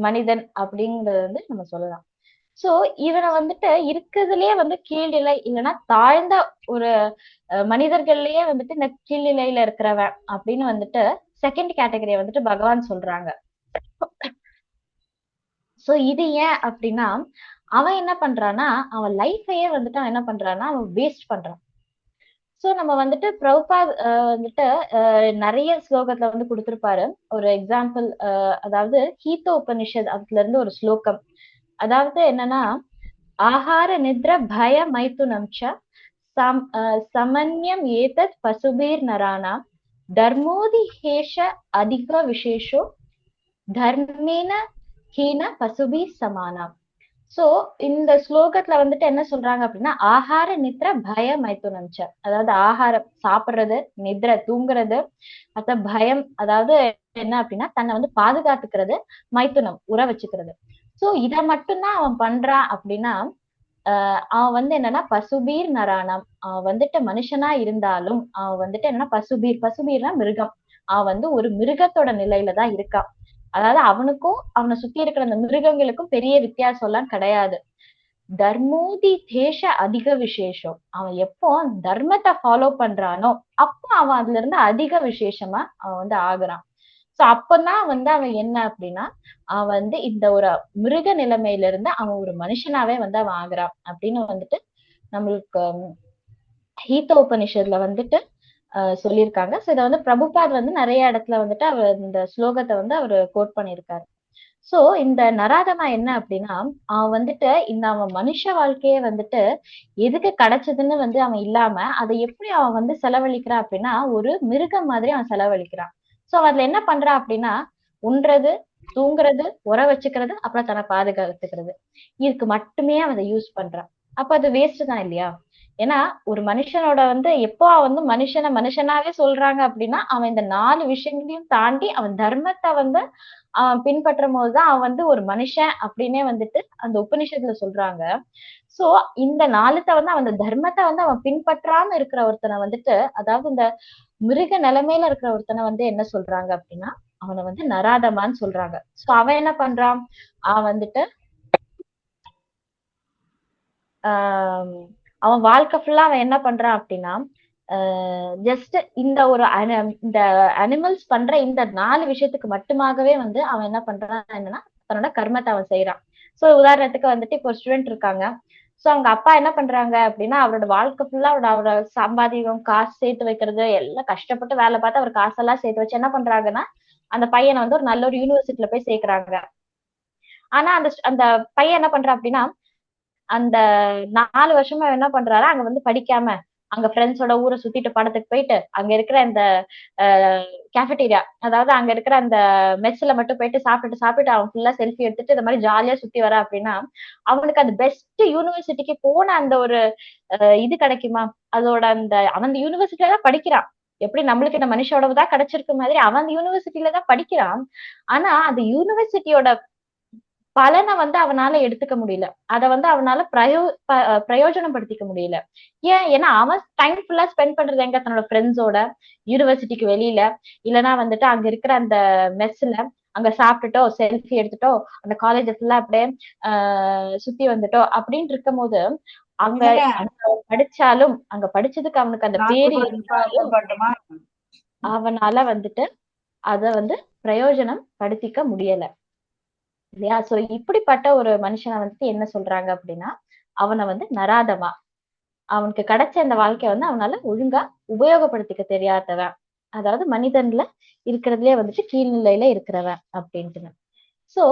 மனிதன் அப்படிங்கறது வந்து நம்ம சொல்லலாம். சோ இவனை வந்துட்டு இருக்கிறதுலயே வந்து கீழ்நிலை இல்லைன்னா தாழ்ந்த ஒரு மனிதர்கள்லயே வந்துட்டு இந்த கீழ்நிலையில இருக்கிறவன் அப்படின்னு வந்துட்டு செகண்ட் கேட்டகரியை வந்துட்டு பகவான் சொல்றாங்க. சோ இது ஏன் அப்படின்னா அவன் என்ன பண்றான்னா அவன் லைஃபையே வந்துட்டு அவன் என்ன பண்றான்னா அவன் வேஸ்ட் பண்றான். சோ நம்ம வந்துட்டு பிரபுபாத் வந்துட்டு நிறைய ஸ்லோகத்துல வந்து கொடுத்திருப்பாரு. ஒரு எக்ஸாம்பிள், அதாவது கீத உபனிஷத் அதுல இருந்து ஒரு ஸ்லோகம். அதாவது என்னன்னா, ஆஹார நித்ர பய மைத்துனம் ச சமன்யம் ஏதத் பசுபீர் நராணாம் தர்மோதி ஹேஷ அதிக விசேஷோ தர்மேன ஹீன பசுபி சமானம். சோ இந்த ஸ்லோகத்துல வந்துட்டு என்ன சொல்றாங்க அப்படின்னா, ஆஹார நித்ர பய மைத்துனம் ச, அதாவது ஆகாரம் சாப்பிடுறது, நித்ர தூங்குறது, அத பயம் அதாவது என்ன அப்படின்னா தன்னை வந்து பாதுகாத்துக்கிறது, மைத்துனம் உற வச்சுக்கிறது. சோ இத மட்டும்தான் அவன் பண்றான் அப்படின்னா அவன் வந்து என்னன்னா பசுபீர் நராணம், அவன் வந்துட்டு மனுஷனா இருந்தாலும் அவன் வந்துட்டு என்னன்னா பசுபீர்னா மிருகம், அவன் வந்து ஒரு மிருகத்தோட நிலையில தான் இருக்கான். அதாவது அவனுக்கும் அவனை சுத்தி இருக்கிற அந்த மிருகங்களுக்கும் பெரிய வித்தியாசம் எல்லாம் கிடையாது. தர்மோதி தேச அதிக விசேஷம், அவன் எப்போ தர்மத்தை ஃபாலோ பண்றானோ அப்போ அவன் அதுல இருந்து அதிக விசேஷமா அவன் வந்து ஆகுறான். சோ அப்பதான் வந்து அவன் என்ன அப்படின்னா அவன் வந்து இந்த ஒரு மிருக நிலைமையில இருந்து அவன் ஒரு மனுஷனாவே வந்து அவன் ஆகுறான் அப்படின்னு வந்துட்டு நம்மளுக்கு கீத உபனிஷத்துல வந்துட்டு சொல்லியிருக்காங்க. சோ இதை வந்து பிரபுபாத் வந்து நிறைய இடத்துல வந்துட்டு அவர் இந்த ஸ்லோகத்தை வந்து அவர் கோட் பண்ணியிருக்காரு. சோ இந்த நராதமா என்ன அப்படின்னா அவன் வந்துட்டு இந்த அவன் மனுஷ வாழ்க்கையே வந்துட்டு எதுக்கு கிடைச்சதுன்னு வந்து அவன் இல்லாம அதை எப்படி அவன் வந்து செலவழிக்கிறான் அப்படின்னா ஒரு மிருகம் மாதிரி அவன் செலவழிக்கிறான். சோ அதுல என்ன பண்றான் அப்படின்னா உண்றது, தூங்குறது, உற வச்சுக்கிறது, அப்புறம் தன்னை பாதுகாத்துக்கிறது, இதுக்கு மட்டுமே அவன் அதை யூஸ் பண்றான். அப்ப அது வேஸ்ட் தான் இல்லையா? ஏன்னா ஒரு மனுஷனோட வந்து எப்போ அவன் வந்து மனுஷனை மனுஷனாவே சொல்றாங்க அப்படின்னா அவன் இந்த 4 விஷயங்களையும் தாண்டி அவன் தர்மத்தை வந்து அவன் பின்பற்றும் போதுதான் அவன் வந்து ஒரு மனுஷன் அப்படின்னே வந்துட்டு அந்த உபநிஷத்துல சொல்றாங்க. சோ இந்த 4த்தை வந்து அவன் தர்மத்தை வந்து அவன் பின்பற்றாம இருக்கிற ஒருத்தனை வந்துட்டு, அதாவது இந்த மிருக நிலைமையில இருக்கிற ஒருத்தனை வந்து என்ன சொல்றாங்க அப்படின்னா அவனை வந்து நராதமான்னு சொல்றாங்க. சோ அவன் என்ன பண்றான், அவன் வந்துட்டு ஆஹ் அவன் வாழ்க்கை ஃபுல்லா அவன் என்ன பண்றான் அப்படின்னா ஜஸ்ட் இந்த ஒரு இந்த அனிமல்ஸ் பண்ற இந்த 4 விஷயத்துக்கு மட்டுமாகவே வந்து அவன் என்ன பண்றான் என்னன்னா தன்னோட கர்மத்தை அவன் செய்யறான். சோ உதாரணத்துக்கு வந்துட்டு இப்போ ஒரு ஸ்டூடெண்ட் இருக்காங்க. சோ அவங்க அப்பா என்ன பண்றாங்க அப்படின்னா அவரோட வாழ்க்கை ஃபுல்லா அவரோட சம்பாதியம், காசு சேர்த்து வைக்கிறது எல்லாம் கஷ்டப்பட்டு வேலை பார்த்து அவர் காசெல்லாம் சேர்த்து வச்சு என்ன பண்றாங்கன்னா அந்த பையனை வந்து ஒரு நல்ல ஒரு யூனிவர்சிட்டியில போய் சேர்க்கிறாங்க. ஆனா அந்த அந்த பையன் என்ன பண்றான் அப்படின்னா அந்த 4 வருஷமா என்ன பண்றாரு அங்க வந்து படிக்காம அங்க ஃப்ரெண்ட்ஸோட ஊரை சுத்திட்டு படத்துக்கு போயிட்டு அங்க இருக்கிற அந்த கேஃபட்டீரியா, அதாவது அங்க இருக்கிற அந்த மெஸ்ல மட்டும் போயிட்டு சாப்பிட்டு அவன் ஃபுல்லா செல்ஃபி எடுத்துட்டு இந்த மாதிரி ஜாலியா சுத்தி வர அப்படின்னா அவனுக்கு அந்த பெஸ்ட் யூனிவர்சிட்டிக்கு போன அந்த ஒரு இது கிடைக்குமா? அதோட அந்த அவன் அந்த யூனிவர்சிட்டியில தான் படிக்கிறான். எப்படி நம்மளுக்கு இந்த மனுஷோட தான் கிடைச்சிருக்க மாதிரி அவன் அந்த யூனிவர்சிட்டியில தான் படிக்கிறான். ஆனா அந்த யூனிவர்சிட்டியோட பலனை வந்து அவனால எடுத்துக்க முடியல, அத வந்து அவனால பிரயோஜனப்படுத்திக்க முடியல. ஏன்னா அவன் டைம் ஃபுல்லா ஸ்பெண்ட் பண்றது எங்க, தன்னோட ஃப்ரெண்ட்ஸோட, யூனிவர்சிட்டிக்கு வெளியில, இல்லைன்னா வந்துட்டு அங்க இருக்கிற அந்த மெஸ்ல அங்க சாப்பிட்டுட்டோ செல்ஃபி எடுத்துட்டோ அந்த காலேஜ் ஃபுல்லா அப்படியே சுத்தி வந்துட்டோ அப்படின்னு இருக்கும் போது அங்க படிச்சாலும் அங்க படிச்சதுக்கு அவனுக்கு அந்த பேரு இருந்தாலும் அவனால வந்துட்டு அத வந்து பிரயோஜனம் படுத்திக்க முடியல இல்லையா? சோ இப்படிப்பட்ட ஒரு மனுஷனை வந்துட்டு என்ன சொல்றாங்க அப்படின்னா அவனை வந்து நராதமா, அவனுக்கு கிடைச்ச அந்த வாழ்க்கைய வந்து அவனால ஒழுங்கா உபயோகப்படுத்திக்க தெரியாதவன், அதாவது மனிதன்ல இருக்கிறதுலயே வந்துட்டு கீழ்நிலையில இருக்கிறவன் அப்படின்ட்டு. சோ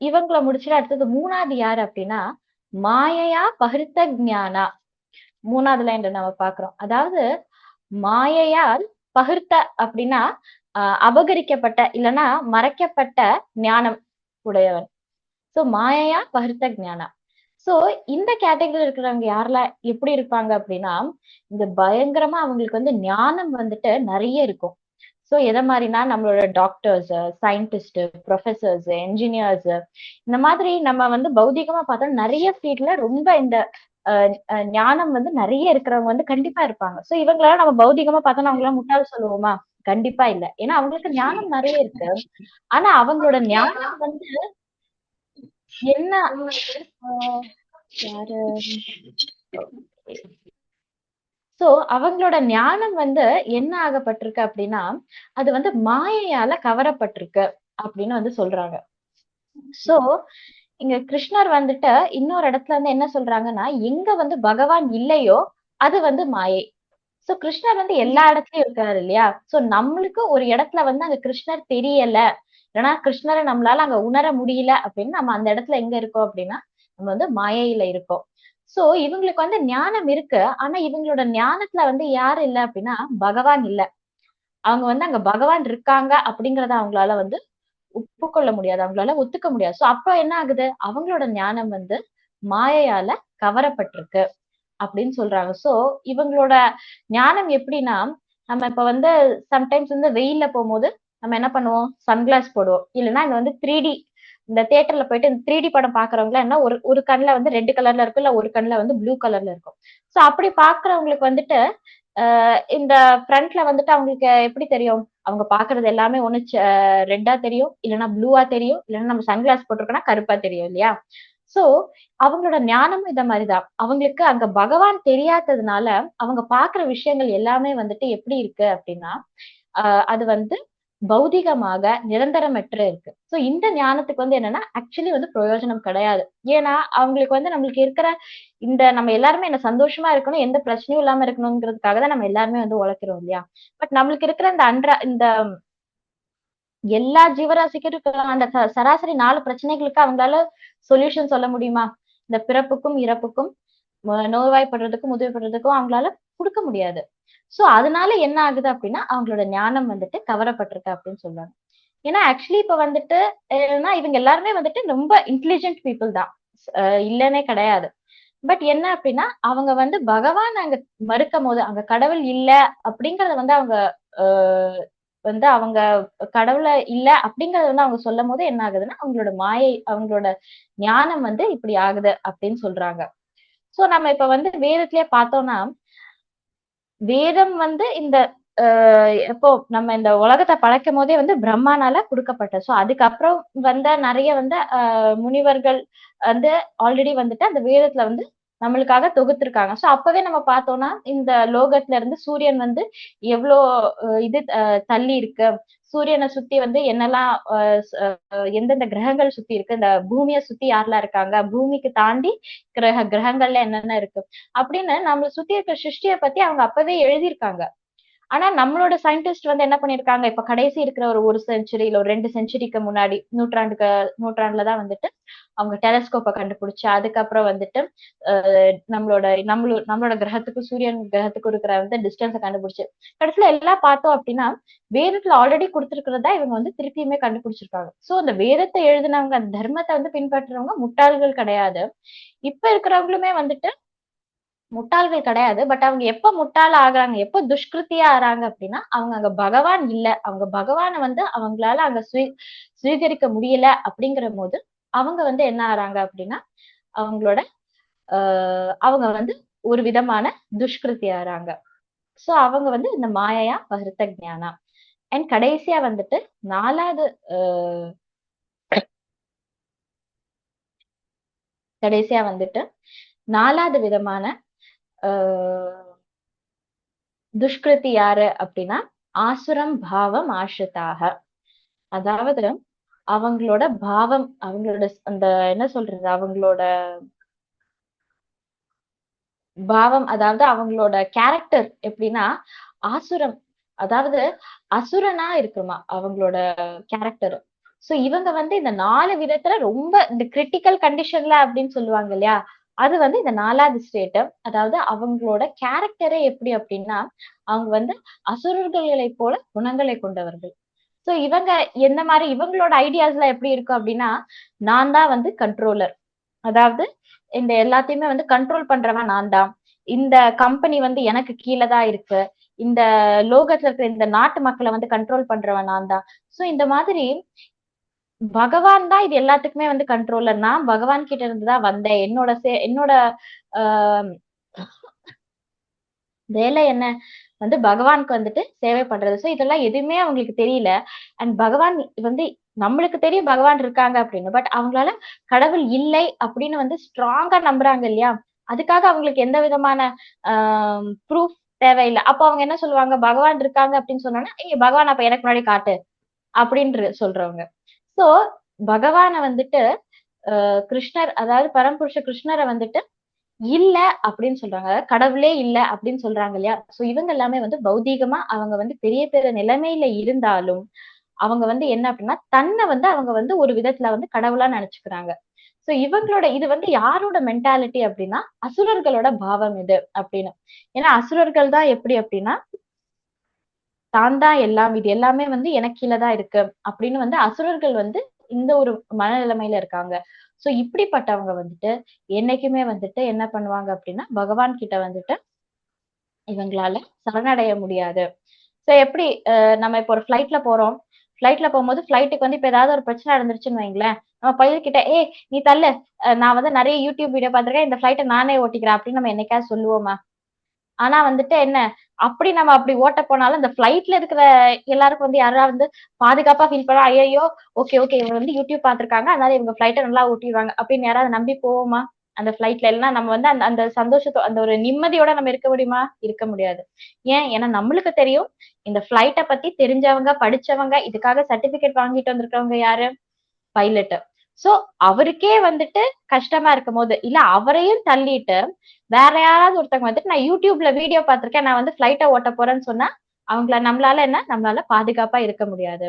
இவங்களை முடிச்சுட்டு அடுத்தது 3வது யாரு அப்படின்னா மாயையா பகிர்த்த ஞானா. 3வது லைன்ல நம்ம பாக்குறோம், அதாவது மாயையால் பகிர்த்த அப்படின்னா அபகரிக்கப்பட்ட இல்லைன்னா மறைக்கப்பட்ட ஞானம் உடையவன். சோ மாயையா பகிர்த்த ஞானம். சோ இந்த கேட்டகரியில இருக்கிறவங்க யாரெல்லாம் எப்படி இருப்பாங்க அப்படின்னா இந்த பயங்கரமா அவங்களுக்கு வந்து ஞானம் வந்துட்டு நிறைய இருக்கும். சோ எதை மாதிரினா நம்மளோட டாக்டர்ஸ், சயின்டிஸ்ட், ப்ரொஃபசர்ஸ், என்ஜினியர்ஸ், இந்த மாதிரி நம்ம வந்து பௌதிகமா பார்த்தா நிறைய ஃபீல்ட்ல ரொம்ப இந்த ஞானம் வந்து நிறைய இருக்கிறவங்க வந்து கண்டிப்பா இருப்பாங்க. சோ இவங்களெல்லாம் நம்ம பௌதிகமா பார்த்தோம்னா அவங்களாம் முட்டாள் சொல்லுவோமா? கண்டிப்பா இல்ல. ஏன்னா அவங்களுக்கு ஞானம் நிறைய இருக்கு. ஆனா அவங்களோட ஞானம் வந்து என்ன யாரு சோ அவங்களோட ஞானம் வந்து என்ன ஆகப்பட்டிருக்கு அப்படின்னா அது வந்து மாயையால கவரப்பட்டிருக்கு அப்படின்னு வந்து சொல்றாங்க. சோ இங்க கிருஷ்ணர் வந்துட்டு இன்னொரு இடத்துல வந்து என்ன சொல்றாங்கன்னா எங்க வந்து பகவான் இல்லையோ அது வந்து மாயை. சோ கிருஷ்ணர் வந்து எல்லா இடத்துலயும் இருக்காரு இல்லையா? சோ நம்மளுக்கு ஒரு இடத்துல வந்து அங்க கிருஷ்ணர் தெரியல, இல்லைன்னா கிருஷ்ணரை நம்மளால அங்க உணர முடியல அப்படின்னு நம்ம அந்த இடத்துல எங்க இருக்கோம் அப்படின்னா நம்ம வந்து மாயையில இருக்கோம். சோ இவங்களுக்கு வந்து ஞானம் இருக்கு, ஆனா இவங்களோட ஞானத்துல வந்து யாரு இல்ல அப்படின்னா பகவான் இல்ல. அவங்க வந்து அங்க பகவான் இருக்காங்க அப்படிங்கறத அவங்களால வந்து ஒப்புக்கொள்ள முடியாது, அவங்களால ஒத்துக்க முடியாது. சோ அப்ப என்ன ஆகுது, அவங்களோட ஞானம் வந்து மாயையால கவரப்பட்டிருக்கு அப்படின்னு சொல்றாங்க. சோ இவங்களோட ஞானம் எப்படின்னா நம்ம இப்ப வந்து சம்டைம்ஸ் வந்து வெயில்ல போகும்போது நம்ம என்ன பண்ணுவோம், சன்கிளாஸ் போடுவோம். இல்லைன்னா இங்க வந்து 3D இந்த தியேட்டர்ல போயிட்டு இந்த 3D படம் பாக்குறவங்க என்ன ஒரு ஒரு கண்ணுல வந்து ரெட் கலர்ல இருக்கும், இல்ல ஒரு கண்ணுல வந்து ப்ளூ கலர்ல இருக்கும். சோ அப்படி பாக்குறவங்களுக்கு வந்துட்டு இந்த ஃப்ரண்ட்ல வந்துட்டு அவங்களுக்கு எப்படி தெரியும், அவங்க பாக்குறது எல்லாமே ஒண்ணு ரெட்டா தெரியும், இல்லைன்னா ப்ளூவா தெரியும், இல்லைன்னா நம்ம சன்கிளாஸ் போட்டிருக்கோம்னா கருப்பா தெரியும் இல்லையா? சோ அவங்களோட ஞானமும் இத மாதிரிதான். அவங்களுக்கு அங்க பகவான் தெரியாததுனால அவங்க பாக்குற விஷயங்கள் எல்லாமே வந்துட்டு எப்படி இருக்கு அப்படின்னா அது வந்து பௌதிகமாக நிரந்தரமற்ற இருக்கு. சோ இந்த ஞானத்துக்கு வந்து என்னன்னா ஆக்சுவலி வந்து பிரயோஜனம் கிடையாது. ஏன்னா அவங்களுக்கு வந்து நம்மளுக்கு இருக்கிற இந்த நம்ம எல்லாருமே என்ன சந்தோஷமா இருக்கணும், எந்த பிரச்சனையும் இல்லாம இருக்கணுங்கிறதுக்காக தான் நம்ம எல்லாருமே வந்து உழைக்கிறோம் இல்லையா? பட் நம்மளுக்கு இருக்கிற இந்த எல்லா ஜீவராசிக்கும் இருக்கிற அந்த சராசரி 4 பிரச்சனைகளுக்கு அவங்களால சொல்யூஷன் சொல்ல முடியுமா? இந்த பிறப்புக்கும் இறப்புக்கும் நோய்வாய்ப்படுறதுக்கும் முதிர்ப்படுறதுக்கும் அவங்களால கொடுக்க முடியாது. சோ அதனால என்ன ஆகுது அப்படின்னா அவங்களோட ஞானம் வந்துட்டு கவரப்பட்டிருக்கு அப்படின்னு சொல்லுவாங்க. ஏன்னா ஆக்சுவலி இப்ப வந்துட்டு இவங்க எல்லாருமே வந்துட்டு ரொம்ப இன்டெலிஜென்ட் பீப்புள் தான், இல்லன்னே கிடையாது. பட் என்ன அப்படின்னா அவங்க வந்து பகவான் அங்க மறுக்கும் போது அங்க கடவுள் இல்ல அப்படிங்கறத வந்து அவங்க ஆஹ் வந்து அவங்க கடவுளை இல்ல அப்படிங்கறத வந்து அவங்க சொல்லும் போது என்ன ஆகுதுன்னா அவங்களோட மாயை அவங்களோட ஞானம் வந்து இப்படி ஆகுது அப்படின்னு சொல்றாங்க. சோ நம்ம இப்ப வந்து வேதத்திலேயே பார்த்தோம்னா வேதம் வந்து இந்த எப்போ நம்ம இந்த உலகத்தை படைக்கும் போதே வந்து பிரம்மானால கொடுக்கப்பட்டது. சோ அதுக்கப்புறம் வந்த நிறைய வந்து முனிவர்கள் வந்து ஆல்ரெடி வந்துட்டு அந்த வேதத்துல வந்து நம்மளுக்காக தொகுத்திருக்காங்க. சோ அப்பவே நம்ம பார்த்தோம்னா இந்த லோகத்துல இருந்து சூரியன் வந்து எவ்வளோ இது தள்ளி இருக்கு, சூரியனை சுத்தி வந்து என்னெல்லாம் எந்தெந்த கிரகங்கள் சுத்தி இருக்கு, இந்த பூமியை சுத்தி யாரெல்லாம் இருக்காங்க, பூமிக்கு தாண்டி கிரகங்கள்ல என்னென்ன இருக்கு அப்படின்னு நம்மளை சுத்தி இருக்க சிருஷ்டியை பத்தி அவங்க அப்பவே எழுதியிருக்காங்க. ஆனா நம்மளோட சயின்டிஸ்ட் வந்து என்ன பண்ணிருக்காங்க, இப்ப கடைசி இருக்கிற ஒரு செஞ்சுரி இல்ல ஒரு 2 செஞ்சுரிக்கு முன்னாடி நூற்றாண்டுலதான் வந்துட்டு அவங்க டெலஸ்கோப்பை கண்டுபிடிச்சு அதுக்கப்புறம் வந்துட்டு நம்மளோட கிரகத்துக்கும் சூரியன் கிரகத்துக்கும் இருக்கிற வந்து டிஸ்டன்ஸை கண்டுபிடிச்சு கடைசியில எல்லாம் பார்த்தோம் அப்படின்னா வேதத்துல ஆல்ரெடி கொடுத்துருக்கிறதா இவங்க வந்து திருப்பியுமே கண்டுபிடிச்சிருக்காங்க. சோ அந்த வேதத்தை எழுதினவங்க அந்த தர்மத்தை வந்து பின்பற்றுறவங்க முட்டாள்கள் கிடையாது. இப்ப இருக்கிறவங்களுமே வந்துட்டு முட்டாள்கள் கிடையாது. பட் அவங்க எப்ப முட்டாள் ஆகுறாங்க, எப்ப துஷ்கிருத்தியா ஆறாங்க அப்படின்னா அவங்க அங்க பகவான் இல்ல, அவங்க பகவானை வந்து அவங்களால அங்க சுவீகரிக்க முடியல அப்படிங்கிற போது அவங்க வந்து என்ன ஆறாங்க அப்படின்னா அவங்களோட அவங்க வந்து ஒரு விதமான துஷ்கிருத்தி ஆறாங்க. சோ அவங்க வந்து இந்த மாயையா பகிர்த்த ஞானா. அண்ட் கடைசியா வந்துட்டு நாலாவது கடைசியா வந்துட்டு நாலாவது விதமான துஷ்கிருதி யாரு அப்படின்னா ஆசுரம் பாவம் ஆஷ்ரிதாக. அதாவது அவங்களோட பாவம் அவங்களோட அந்த என்ன சொல்றது அவங்களோட பாவம் அதாவது அவங்களோட கேரக்டர் எப்படின்னா ஆசுரம், அதாவது அசுரனா இருக்குமா அவங்களோட கேரக்டர். சோ இவங்க வந்து இந்த 4 விதத்துல ரொம்ப இந்த கிரிட்டிக்கல் கண்டிஷன்ல அப்படின்னு சொல்லுவாங்க இல்லையா, அது வந்து இந்த 4வது ஸ்டேட். அதாவது அவங்களோட கேரக்டரே எப்படி அப்படின்னா அவங்க வந்து அசுரர்களை போல குணங்களை கொண்டவர்கள். சோ இவங்க எந்த மாதிரி இவங்களோட ஐடியாஸ்ல எப்படி இருக்கும் அப்படின்னா நான் தான் வந்து கண்ட்ரோலர், அதாவது இந்த எல்லாத்தையுமே வந்து கண்ட்ரோல் பண்றவன் நான் தான், இந்த கம்பெனி வந்து எனக்கு கீழே தான் இருக்கு, இந்த லோகத்துல இருக்கிற இந்த நாட்டு மக்களை வந்து கண்ட்ரோல் பண்றவன் நான் தான். சோ இந்த மாதிரி பகவான் தான் இது எல்லாத்துக்குமே வந்து கண்ட்ரோலர், நான் பகவான் கிட்ட இருந்து தான் வந்தேன், என்னோட ஆஹ் வேலை என்ன வந்து பகவானுக்கு வந்துட்டு சேவை பண்றது. சோ இதெல்லாம் எதுவுமே அவங்களுக்கு தெரியல. அண்ட் பகவான் வந்து நம்மளுக்கு தெரியும் பகவான் இருக்காங்க அப்படின்னு, பட் அவங்களால கடவுள் இல்லை அப்படின்னு வந்து ஸ்ட்ராங்கா நம்புறாங்க இல்லையா? அதுக்காக அவங்களுக்கு எந்த விதமான ப்ரூஃப் தேவையில்லை. அப்போ அவங்க என்ன சொல்லுவாங்க, பகவான் இருக்காங்க அப்படின்னு சொன்னோன்னா, ஏய் பகவான் அப்ப எனக்கு முன்னாடி காட்டு அப்படின்னு சொல்றவங்க. சோ பகவான வந்துட்டு கிருஷ்ணர், அதாவது பரம்புருஷ கிருஷ்ணரை வந்துட்டு இல்ல அப்படின்னு சொல்றாங்க. அதாவது கடவுளே இல்ல அப்படின்னு சொல்றாங்க இல்லையா? சோ இவங்க எல்லாமே வந்து பௌதீகமா அவங்க வந்து பெரிய பெரிய நிலைமையில இருந்தாலும் அவங்க வந்து என்ன அப்படின்னா தன்னை வந்து அவங்க வந்து ஒரு விதத்துல வந்து கடவுளா நினைச்சுக்கிறாங்க. சோ இவங்களோட இது வந்து யாரோட மென்டாலிட்டி அப்படின்னா அசுரர்களோட பாவம் இது அப்படின்னு. ஏன்னா அசுரர்கள் தான் எப்படி அப்படின்னா தான் தான் எல்லாம், இது எல்லாமே வந்து எனக்கு கீழதான் இருக்கு அப்படின்னு வந்து அசுரர்கள் வந்து இந்த ஒரு மனநிலைமையில இருக்காங்க. சோ இப்படிப்பட்டவங்க வந்துட்டு என்னைக்குமே வந்துட்டு என்ன பண்ணுவாங்க அப்படின்னா பகவான் கிட்ட வந்துட்டு இவங்களால சரணடைய முடியாது. சோ எப்படி நம்ம இப்போ ஒரு ஃபிளைட்ல போறோம். ஃபிளைட்ல போகும்போது ஃபிளைட்டுக்கு வந்து இப்ப ஏதாவது ஒரு பிரச்சனை நடந்துருச்சுன்னு வைங்களேன், நம்ம பைலட் கிட்ட ஏய் நீ தள்ளு, நான் வந்து நிறைய யூடியூப் வீடியோ பார்த்திருக்கேன், இந்த ஃபிளைட்டை நானே ஓட்டிக்கிறேன் அப்படின்னு நம்ம என்னைக்காவது சொல்லுவோமா? ஆனா வந்துட்டு என்ன, அப்படி நம்ம அப்படி ஓட்ட போனாலும் இந்த ஃபிளைட்ல இருக்கிற எல்லாருக்கும் வந்து யாராவது வந்து பாதுகாப்பா ஃபீல் பண்ணா, ஐயோ ஓகே ஓகே இவங்க வந்து யூடியூப் பாத்துருக்காங்க அதனால இவங்க ஃபிளைட்டை நல்லா ஓட்டிடுவாங்க அப்படின்னு யாராவது நம்பி போவோமா? அந்த ஃபிளைட்ல எல்லாம் நம்ம வந்து அந்த அந்த சந்தோஷத்தோ அந்த ஒரு நிம்மதியோட நம்ம இருக்க முடியுமா? இருக்க முடியாது. ஏன்னா நம்மளுக்கு தெரியும் இந்த ஃபிளைட்டை பத்தி தெரிஞ்சவங்க படிச்சவங்க இதுக்காக சர்டிபிகேட் வாங்கிட்டு வந்திருக்கவங்க யாரு? பைலட். சோ அவருக்கே வந்துட்டு கஷ்டமா இருக்கும் போது இல்ல அவரையும் தள்ளிட்டு வேற யாராவது ஒருத்தவங்க வந்துட்டு நான் யூடியூப்ல வீடியோ பார்த்திருக்கேன் நான் வந்து ஃபிளைட்டை ஓட்ட போறேன்னு சொன்னா நம்மளால பாதுகாப்பா இருக்க முடியாது.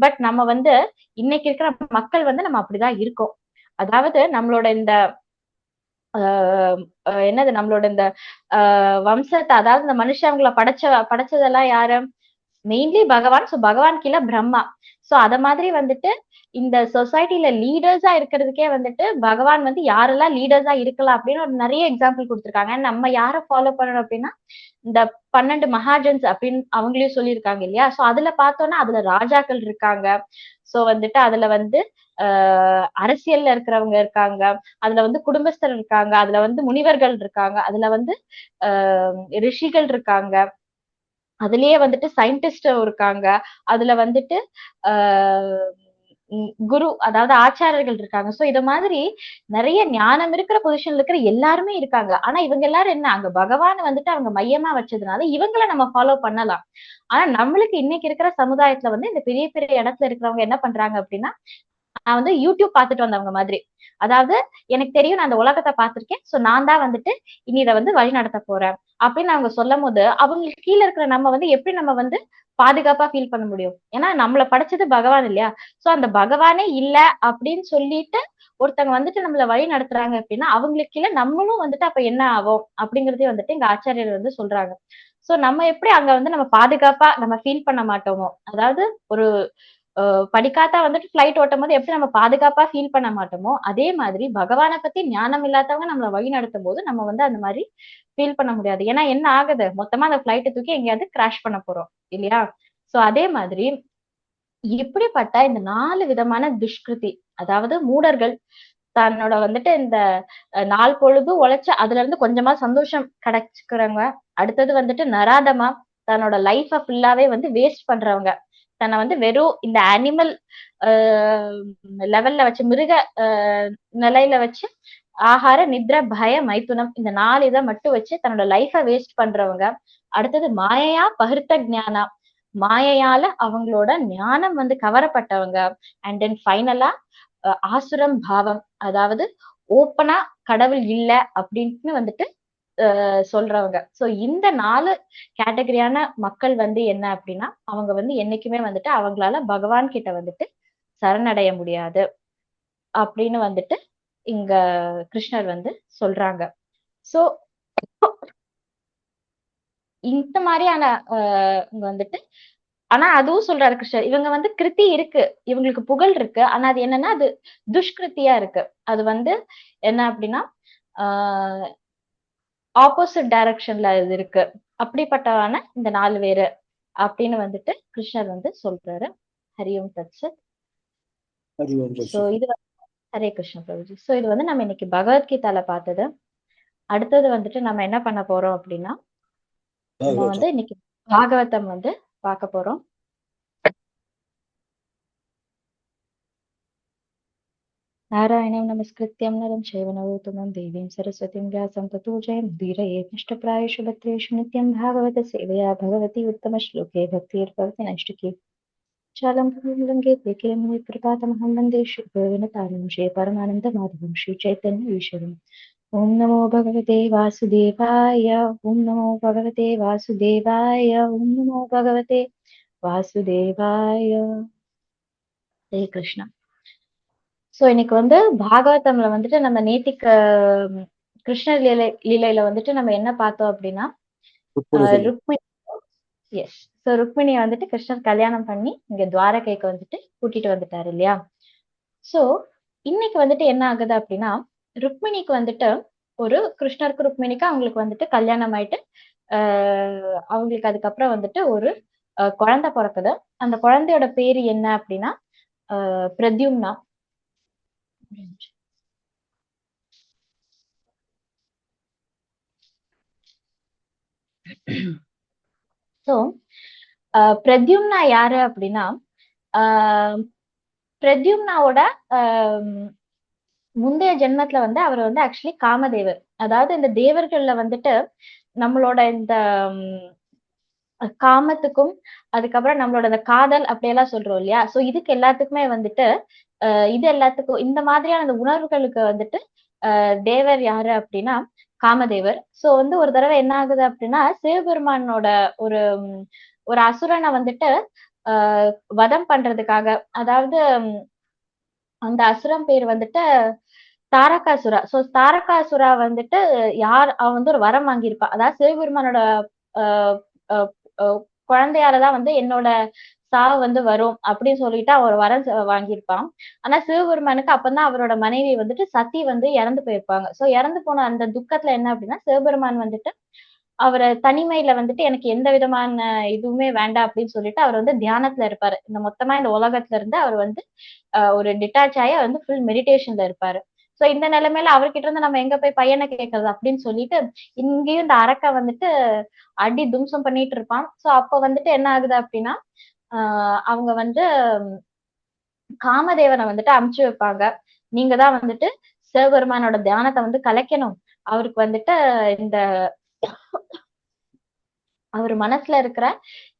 பட் நம்ம வந்து இன்னைக்கு இருக்கிற மக்கள் வந்து நம்ம அப்படிதான் இருக்கோம். அதாவது நம்மளோட இந்த என்னது நம்மளோட இந்த வம்சத்தை, அதாவது இந்த மனுஷங்களை படைச்சதெல்லாம் யாரு? மெயின்லி பகவான். சோ பகவான் கீழே பிரம்மா. சோ அத மாதிரி வந்துட்டு இந்த சொசைட்டில லீடர்ஸா இருக்கிறதுக்கே வந்துட்டு பகவான் வந்து யாரெல்லாம் லீடர்ஸா இருக்கலாம் அப்படின்னு ஒரு நிறைய எக்ஸாம்பிள் கொடுத்திருக்காங்க. நம்ம யாரை ஃபாலோ பண்ணணும் அப்படின்னா இந்த 12 மகாஜன்ஸ் அப்படின்னு அவங்களையும் சொல்லியிருக்காங்க இல்லையா? சோ அதுல பார்த்தோம்னா அதுல ராஜாக்கள் இருக்காங்க. சோ வந்துட்டு அதுல வந்து அரசியல்ல இருக்கிறவங்க இருக்காங்க, அதுல வந்து குடும்பஸ்தர் இருக்காங்க, அதுல வந்து முனிவர்கள் இருக்காங்க, அதுல வந்து ரிஷிகள் இருக்காங்க, அதுலயே வந்துட்டு சயின்டிஸ்டும் இருக்காங்க, அதுல வந்துட்டு ஆஹ் குரு அதாவது ஆச்சாரியர்கள் இருக்காங்க. சோ இத மாதிரி நிறைய ஞானம் இருக்கிற பொசிஷன்ல இருக்கிற எல்லாருமே இருக்காங்க. ஆனா இவங்க எல்லாரும் என்ன, அங்க பகவான் வந்துட்டு அவங்க மையமா வச்சதுனால இவங்கள நம்ம ஃபாலோ பண்ணலாம். ஆனா நம்மளுக்கு இன்னைக்கு இருக்கிற சமுதாயத்துல வந்து இந்த பெரிய பெரிய இடத்துல இருக்கிறவங்க என்ன பண்றாங்க அப்படின்னா நான் வந்து யூடியூப் பார்த்துட்டு வந்தவங்க மாதிரி. அதாவது எனக்கு தெரியும் நான் அந்த உலகத்தை பார்த்திருக்கேன். சோ நான் தான் வந்துட்டு இனி இதை வந்து வழி நடத்த போறேன் அப்படின்னு அவங்க சொல்லும் போது அவங்களுக்கு கீழே இருக்கிற நம்ம வந்து எப்படி நம்ம வந்து பாதுகாப்பா ஃபீல் பண்ண முடியும்? ஏன்னா நம்மள படைச்சது பகவான் இல்லையா? சோ அந்த பகவானே இல்ல அப்படின்னு சொல்லிட்டு ஒருத்தவங்க வந்துட்டு நம்மள வழி நடத்துறாங்க அப்படின்னா அவங்களுக்கு கீழே நம்மளும் வந்துட்டு அப்ப என்ன ஆகும் அப்படிங்கறதே வந்துட்டு எங்க ஆச்சாரியர் வந்து சொல்றாங்க. சோ நம்ம எப்படி அங்க வந்து நம்ம பாதுகாப்பா நம்ம ஃபீல் பண்ண மாட்டோமோ, அதாவது ஒரு படிக்காத்தா வந்துட்டு ஃபிளைட் ஓட்டும் போது எப்படி நம்ம பாதுகாப்பா ஃபீல் பண்ண மாட்டோமோ அதே மாதிரி பகவானை பத்தி ஞானம் இல்லாதவங்க நம்மளை வழி நடத்தும் போது நம்ம வந்து அந்த மாதிரி ஃபீல் பண்ண முடியாது. ஏன்னா என்ன ஆகுது, மொத்தமா அந்த ஃபிளைட்டை தூக்கி எங்கேயாவது கிராஷ் பண்ண போறோம் இல்லையா? சோ அதே மாதிரி இப்படிப்பட்ட இந்த 4 விதமான துஷ்கிருதி, அதாவது மூடர்கள் தன்னோட வந்துட்டு இந்த நாள் பொழுது உழைச்சு அதுல இருந்து கொஞ்சமா சந்தோஷம் கிடைச்சுக்கிறவங்க, அடுத்தது வந்துட்டு நராதமா தன்னோட லைஃப ஃபுல்லாவே வந்து வேஸ்ட் பண்றவங்க, தன்னை வந்து வெறும் இந்த அனிமல் லெவல்ல வச்சு மிருக நிலையில வச்சு ஆகார நித்ர பய மைத்துனம் இந்த 4 இதை மட்டும் வச்சு தன்னோட லைஃப வேஸ்ட் பண்றவங்க, அடுத்தது மாயையா பகிர்த்த ஞானா மாயையால அவங்களோட ஞானம் வந்து கவரப்பட்டவங்க, அண்ட் தென் ஃபைனலா ஆசுரம் பாவம், அதாவது ஓப்பனா கடவுள் இல்ல அப்படின்னு வந்துட்டு சொல்றவங்க. சோ இந்த 4 கேட்டகரியான மக்கள் வந்து என்ன அப்படின்னா அவங்க வந்து என்னைக்குமே வந்துட்டு அவங்களால பகவான் கிட்ட வந்துட்டு சரணடைய முடியாது அப்படின்னு வந்துட்டு இங்க கிருஷ்ணர் வந்து சொல்றாங்க. சோ இந்த மாதிரியான வந்துட்டு ஆனா அதுவும் சொல்றாரு கிருஷ்ணர், இவங்க வந்து கிருத்தி இருக்கு, இவங்களுக்கு புகழ் இருக்கு, ஆனா அது என்னன்னா அது துஷ்கிருத்தியா இருக்கு. அது வந்து என்ன அப்படின்னா ஆப்போசிட் டைரக்ஷன்ல இது இருக்கு. அப்படிப்பட்டவான இந்த 4 பேரு அப்படின்னு வந்துட்டு கிருஷ்ணர் வந்து சொல்றாரு. ஹரிஓம் தத்சத். சோ இது ஹரே கிருஷ்ண பிரபுஜி. சோ இது வந்து நம்ம இன்னைக்கு பகவத்கீதால பார்த்தது. அடுத்தது வந்துட்டு நம்ம என்ன பண்ண போறோம் அப்படின்னா நம்ம வந்து இன்னைக்கு பாகவதம் வந்து பார்க்க போறோம். नारायणं नमस्कृत्यं नरं चैव नरोत्तमं देवीं सरस्वतीं व्यासं ततो जयमुदीरयेत् नष्टप्रायेषु भद्रेषु नित्यं भागवतसेवया भगवती उत्तमश्लोके भक्तिर्भवति नैष्टिकी शालङ्कृतं प्रपातमहं वन्दे श्रीगुरुविनतानं श्री परमानन्दमाधवं श्रीचैतन्यईश्वरम् ॐ नमो भगवते वासुदेवाय ॐ नमो भगवते वासुदेवाय ॐ नमो भगवते वासुदेवाय हरे कृष्णा சோ இன்னைக்கு வந்து பாகவதம்ல வந்துட்டு நம்ம நேத்திக்கு கிருஷ்ணர் லீலையில வந்துட்டு நம்ம என்ன பார்த்தோம் அப்படின்னா ருக்மிணி எஸ் சோ ருக்மிணியை வந்துட்டு கிருஷ்ணர் கல்யாணம் பண்ணி இங்க துவாரகைக்கு வந்துட்டு கூட்டிட்டு வந்துட்டாரு இல்லையா. சோ இன்னைக்கு வந்துட்டு என்ன ஆகுது அப்படின்னா ருக்மிணிக்கு வந்துட்டு கிருஷ்ணருக்கு ருக்மிணிக்கு அவங்களுக்கு வந்துட்டு கல்யாணம் ஆயிட்டு அவங்களுக்கு அதுக்கப்புறம் வந்துட்டு ஒரு குழந்தை பிறக்குது. அந்த குழந்தையோட பேரு என்ன அப்படின்னா பிரத்யும்னா. சோ பிரத்யும்னா யாரு அப்படின்னா பிரத்யும்னாவோட முந்தைய ஜென்மத்துல வந்து அவர் வந்து ஆக்சுவலி காமதேவர். அதாவது இந்த தேவர்கள்ல வந்துட்டு நம்மளோட இந்த காமத்துக்கும் அதுக்கப்புறம் நம்மளோட இந்த காதல் அப்படியெல்லாம் சொல்றோம் இல்லையா. சோ இதுக்கு எல்லாத்துக்குமே வந்துட்டு இது எல்லாத்துக்கும் இந்த மாதிரியான அந்த உணர்வுகளுக்கு வந்துட்டு தேவர் யாரு அப்படின்னா காமதேவர். சோ வந்து ஒரு தடவை என்ன ஆகுது அப்படின்னா சிவபெருமானோட ஒரு அசுரனை வந்துட்டு வதம் பண்றதுக்காக, அதாவது அந்த அசுரம் பேர் வந்துட்டு தாரகாசுரா. சோ தாரகாசுரா வந்துட்டு அவன் வந்து ஒரு வரம் வாங்கியிருப்பா. அதாவது சிவபெருமானோட குழந்தையாலதான் வந்து என்னோட சாவு வந்து வரும் அப்படின்னு சொல்லிட்டு அவர் வரம் வாங்கியிருப்பான். ஆனா சிவபெருமானுக்கு அப்பதான் அவரோட மனைவி வந்துட்டு சதி வந்து இறந்து போயிருப்பாங்க. சோ இறந்து போன அந்த துக்கத்துல என்ன அப்படின்னா சிவபெருமான் வந்துட்டு அவரை தனிமையில வந்துட்டு எனக்கு எந்த விதமான இதுவுமே வேண்டாம் அப்படின்னு சொல்லிட்டு அவர் வந்து தியானத்துல இருப்பாரு. மொத்தமா இந்த உலகத்துல இருந்து அவர் வந்து ஒரு டிட்டாச் ஆகி வந்து ஃபுல் மெடிடேஷன்ல இருப்பாரு. சோ இந்த நிலைமையில அவர்கிட்ட இருந்து நம்ம எங்க போய் பையனை கேட்கறது அப்படின்னு சொல்லிட்டு இங்கேயும் இந்த அரக்கை வந்துட்டு அடி தும்சம் பண்ணிட்டு இருப்பான். சோ அப்ப வந்துட்டு என்ன ஆகுது அப்படின்னா அவங்க வந்து காமதேவனை வந்துட்டு அமுச்சு வைப்பாங்க. நீங்க தான் வந்துட்டு சிவபெருமானோட தியானத்தை வந்து கலைக்கணும். அவருக்கு வந்துட்டு இந்த அவர் மனசுல இருக்கிற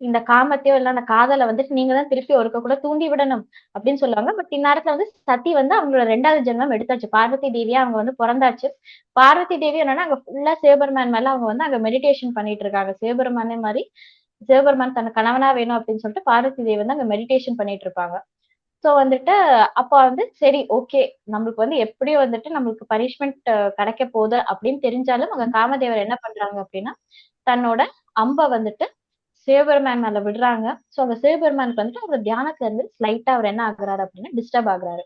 இந்த காமத்தையோ இல்ல அந்த காதலை வந்துட்டு நீங்க தான் திருப்பி ஒருக்க கூட தூண்டி விடணும் அப்படின்னு சொல்லுவாங்க. பட் இந்நேரத்துல வந்து சதி வந்து அவங்களோட 2வது ஜென்மம் எடுத்தாச்சு. பார்வதி தேவியா அவங்க வந்து பிறந்தாச்சு. பார்வதி தேவி என்னன்னா அங்க ஃபுல்லா சிவபெருமான் மேல அவங்க வந்து அங்க மெடிடேஷன் பண்ணிட்டு இருக்காங்க. சிவபெருமானே மாதிரி சிவபெருமான் தன் கணவனா வேணும் அப்படின்னு சொல்லிட்டு பார்வதி தேவி வந்து அங்க மெடிடேஷன் பண்ணிட்டு இருப்பாங்க. சோ வந்துட்டு அப்ப வந்து சரி ஓகே நம்மளுக்கு வந்து எப்படியும் வந்துட்டு நம்மளுக்கு பனிஷ்மெண்ட் கிடைக்க போகுது அப்படின்னு தெரிஞ்சாலும் அங்க காமதேவர் என்ன பண்றாங்க அப்படின்னா தன்னோட அம்ப வந்துட்டு சிவபெருமான் மேல விடுறாங்க. சோ அந்த சிவபெருமானுக்கு வந்துட்டு அவர் தியானத்துல இருந்து ஸ்லைட்டா அவர் என்ன ஆகுறாரு அப்படின்னா டிஸ்டர்ப் ஆகுறாரு.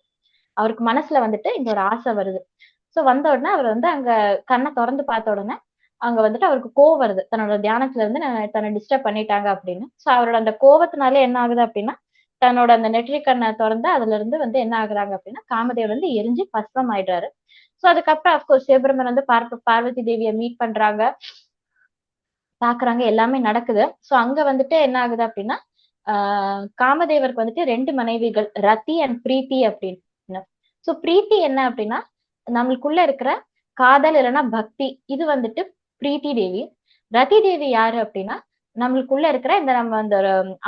அவருக்கு மனசுல வந்துட்டு இந்த ஒரு ஆசை வருது. சோ வந்த உடனே அவர் வந்து அங்க கண்ணை திறந்து பார்த்த உடனே அங்க வந்துட்டு அவருக்கு கோவம் வருது. தன்னோட தியானத்துல இருந்து தன்னை டிஸ்டர்ப் பண்ணிட்டாங்க அப்படின்னு. சோ அவரோட அந்த கோவத்தினாலே என்ன ஆகுது அப்படின்னா தன்னோட அந்த நெற்றி கண்ணை திறந்து அதுல இருந்து வந்து என்ன ஆகுறாங்க அப்படின்னா காமதேவர் வந்து எரிஞ்சு பஸ்பம் ஆயிடுறாரு. சோ அதுக்கப்புறம் அப்கோர்ஸ் சிவபெருமான் வந்து பார்வதி தேவியை மீட் பண்றாங்க, பாக்குறாங்க, எல்லாமே நடக்குது. சோ அங்க வந்துட்டு என்ன ஆகுது அப்படின்னா காமதேவருக்கு வந்துட்டு 2 மனைவிகள் ரதி அண்ட் பிரீத்தி அப்படின்னு. சோ பிரீத்தி என்ன அப்படின்னா நம்மளுக்குள்ள இருக்கிற காதல் இல்லைன்னா பக்தி, இது வந்துட்டு பிரீத்தி தேவி. ரதி தேவி யாரு அப்படின்னா நம்மளுக்குள்ள இருக்கிற இந்த நம்ம அந்த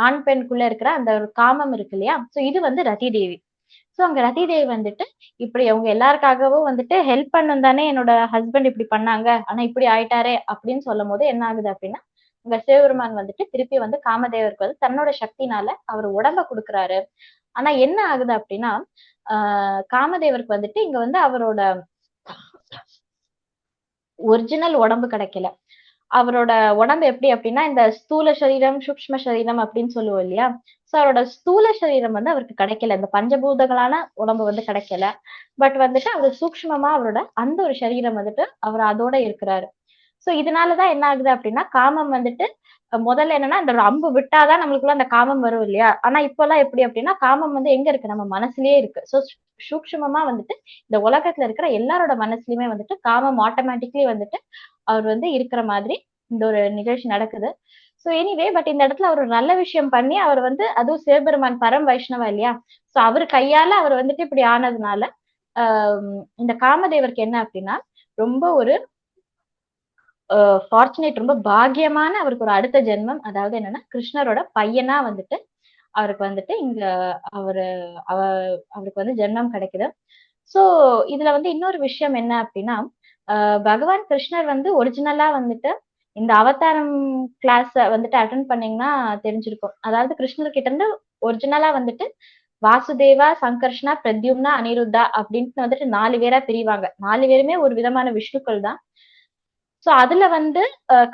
ஆண் பெண்குள்ள இருக்கிற அந்த ஒரு காமம் இருக்கு இல்லையா. சோ இது வந்து ரதி தேவி. சோ அங்க ரதி தேவி வந்துட்டு இப்படி அவங்க எல்லாருக்காகவும் வந்துட்டு ஹெல்ப் பண்ணும் தானே என்னோட ஹஸ்பண்ட் இப்படி பண்ணாங்க, ஆனா இப்படி ஆயிட்டாரே அப்படின்னு சொல்லும் போது என்ன ஆகுது அப்படின்னா இங்க சிவபெருமான் வந்துட்டு திருப்பி வந்து காமதேவருக்கு வந்து தன்னோட சக்தினால அவர் உடம்ப கொடுக்குறாரு. ஆனா என்ன ஆகுது அப்படின்னா காமதேவருக்கு வந்துட்டு இங்க வந்து அவரோட ஒரிஜினல் உடம்பு கிடைக்கல. அவரோட உடம்பு எப்படி அப்படின்னா இந்த ஸ்தூல சரீரம் சூக்ஷ்ம சரீரம் அப்படின்னு சொல்லுவோம் இல்லையா. சோ அவரோட ஸ்தூல சரீரம் வந்து அவருக்கு கிடைக்கல, இந்த பஞ்சபூதங்களான உடம்பு வந்து கிடைக்கல. பட் வந்துட்டு அவர் சூக்ஷ்மமா அவரோட அந்த ஒரு சரீரம் வந்துட்டு அவர் அதோட இருக்கிறாரு. சோ இதனாலதான் என்ன ஆகுது அப்படின்னா காமம் வந்துட்டு முதல்ல என்னன்னா இந்த அம்பு விட்டாதான் நம்மளுக்குள்ள அந்த காமம் வரும் இல்லையா. ஆனா இப்ப எல்லாம் எப்படி அப்படின்னா காமம் வந்து எங்க இருக்கு, நம்ம மனசுலயே இருக்கு. சோ சூக்ஷ்மமா வந்துட்டு இந்த உலகத்துல இருக்கிற எல்லாரோட மனசுலயுமே வந்துட்டு காமம் ஆட்டோமேட்டிக்லி வந்துட்டு அவர் வந்து இருக்கிற மாதிரி இந்த ஒரு நிகழ்ச்சி நடக்குது. சோ எனிவே பட் இந்த இடத்துல அவர் ஒரு நல்ல விஷயம் பண்ணி அவர் வந்து அதுவும் சிவபெருமான் பரம் வைஷ்ணவா இல்லையா. சோ அவர் கையால அவர் வந்துட்டு இப்படி ஆனதுனால இந்த காமதேவருக்கு என்ன அப்படின்னா ரொம்ப ஒரு ஃபார்ச்சுனேட், ரொம்ப பாக்கியமான அவருக்கு ஒரு அடுத்த ஜென்மம். அதாவது என்னன்னா கிருஷ்ணரோட பையனா வந்துட்டு அவருக்கு வந்துட்டு இங்க அவரு அவ அவருக்கு வந்து ஜென்மம் கிடைக்குது. சோ இதுல வந்து இன்னொரு விஷயம் என்ன அப்படின்னா பகவான் கிருஷ்ணர் வந்து ஒரிஜினலா வந்துட்டு இந்த அவதாரம் கிளாஸ் வந்துட்டு அட்டன் பண்ணீங்கன்னா தெரிஞ்சிருக்கும். அதாவது கிருஷ்ணர் கிட்ட இருந்து ஒரிஜினலா வந்துட்டு வாசுதேவா, சங்கர்ஷ்ணா, பிரத்யும்னா, அனிருத்தா அப்படின்ட்டு வந்துட்டு 4 பேரா பிரிவாங்க. 4 பேருமே ஒரு விதமான விஷ்ணுக்கள் தான். சோ அதுல வந்து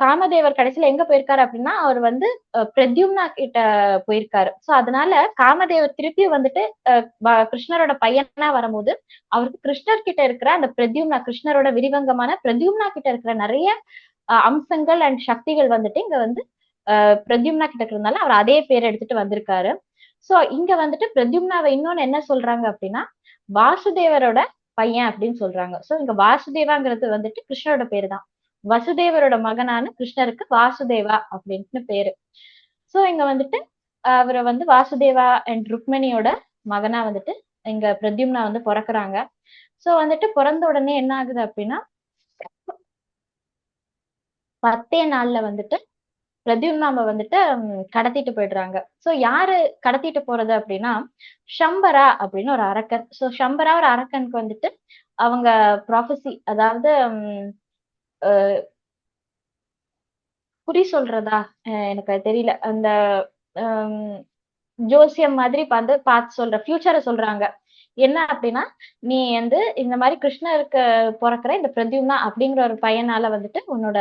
காமதேவர் கடைசியில எங்க போயிருக்காரு அப்படின்னா அவர் வந்து பிரத்யும்னா கிட்ட போயிருக்காரு. சோ அதனால காமதேவர் திருப்பியும் வந்துட்டு கிருஷ்ணரோட பையனா வரும்போது அவருக்கு கிருஷ்ணர் கிட்ட இருக்கிற அந்த பிரத்யும்னா, கிருஷ்ணரோட விரிவங்கமான பிரத்யும்னா கிட்ட இருக்கிற நிறைய அம்சங்கள் அண்ட் சக்திகள் வந்துட்டு இங்க வந்து பிரத்யும்னா கிட்ட இருக்கிறதுனால அவர் அதே பேர் எடுத்துட்டு வந்திருக்காரு. சோ இங்க வந்துட்டு பிரத்யும்னாவை இன்னொன்னு என்ன சொல்றாங்க அப்படின்னா வாசுதேவரோட பையன் அப்படின்னு சொல்றாங்க. சோ இங்க வாசுதேவாங்கிறது வந்துட்டு கிருஷ்ணரோட பேரு தான். வசுதேவரோட மகனான கிருஷ்ணருக்கு வாசுதேவா அப்படின்னு பேரு. சோ இங்க வந்துட்டு அவரை வந்து வாசுதேவா அண்ட் ருக்மணியோட மகனா வந்துட்டு இங்க பிரத்யும்னா வந்து பிறக்குறாங்க. சோ வந்துட்டு பிறந்த உடனே என்ன ஆகுது அப்படின்னா 10 நாள்ல வந்துட்டு பிரத்யும்னாவை வந்துட்டு கடத்திட்டு போயிடுறாங்க. சோ யாரு கடத்திட்டு போறது அப்படின்னா ஷம்பரா அப்படின்னு ஒரு அரக்கன். சோ ஷம்பரா ஒரு அரக்கனுக்கு வந்துட்டு அவங்க ப்ராஃபசி, அதாவது குறி சொல்றதா எனக்கு அது தெரியல. அந்த ஜோசியம் மாதிரி பார்த்து சொல்ற ஃபியூச்சரை சொல்றாங்க. என்ன அப்படின்னா நீ வந்து இந்த மாதிரி கிருஷ்ணருக்கு பிறக்கிற இந்த பிரத்யும்னா அப்படிங்கிற ஒரு பையனால வந்துட்டு உன்னோட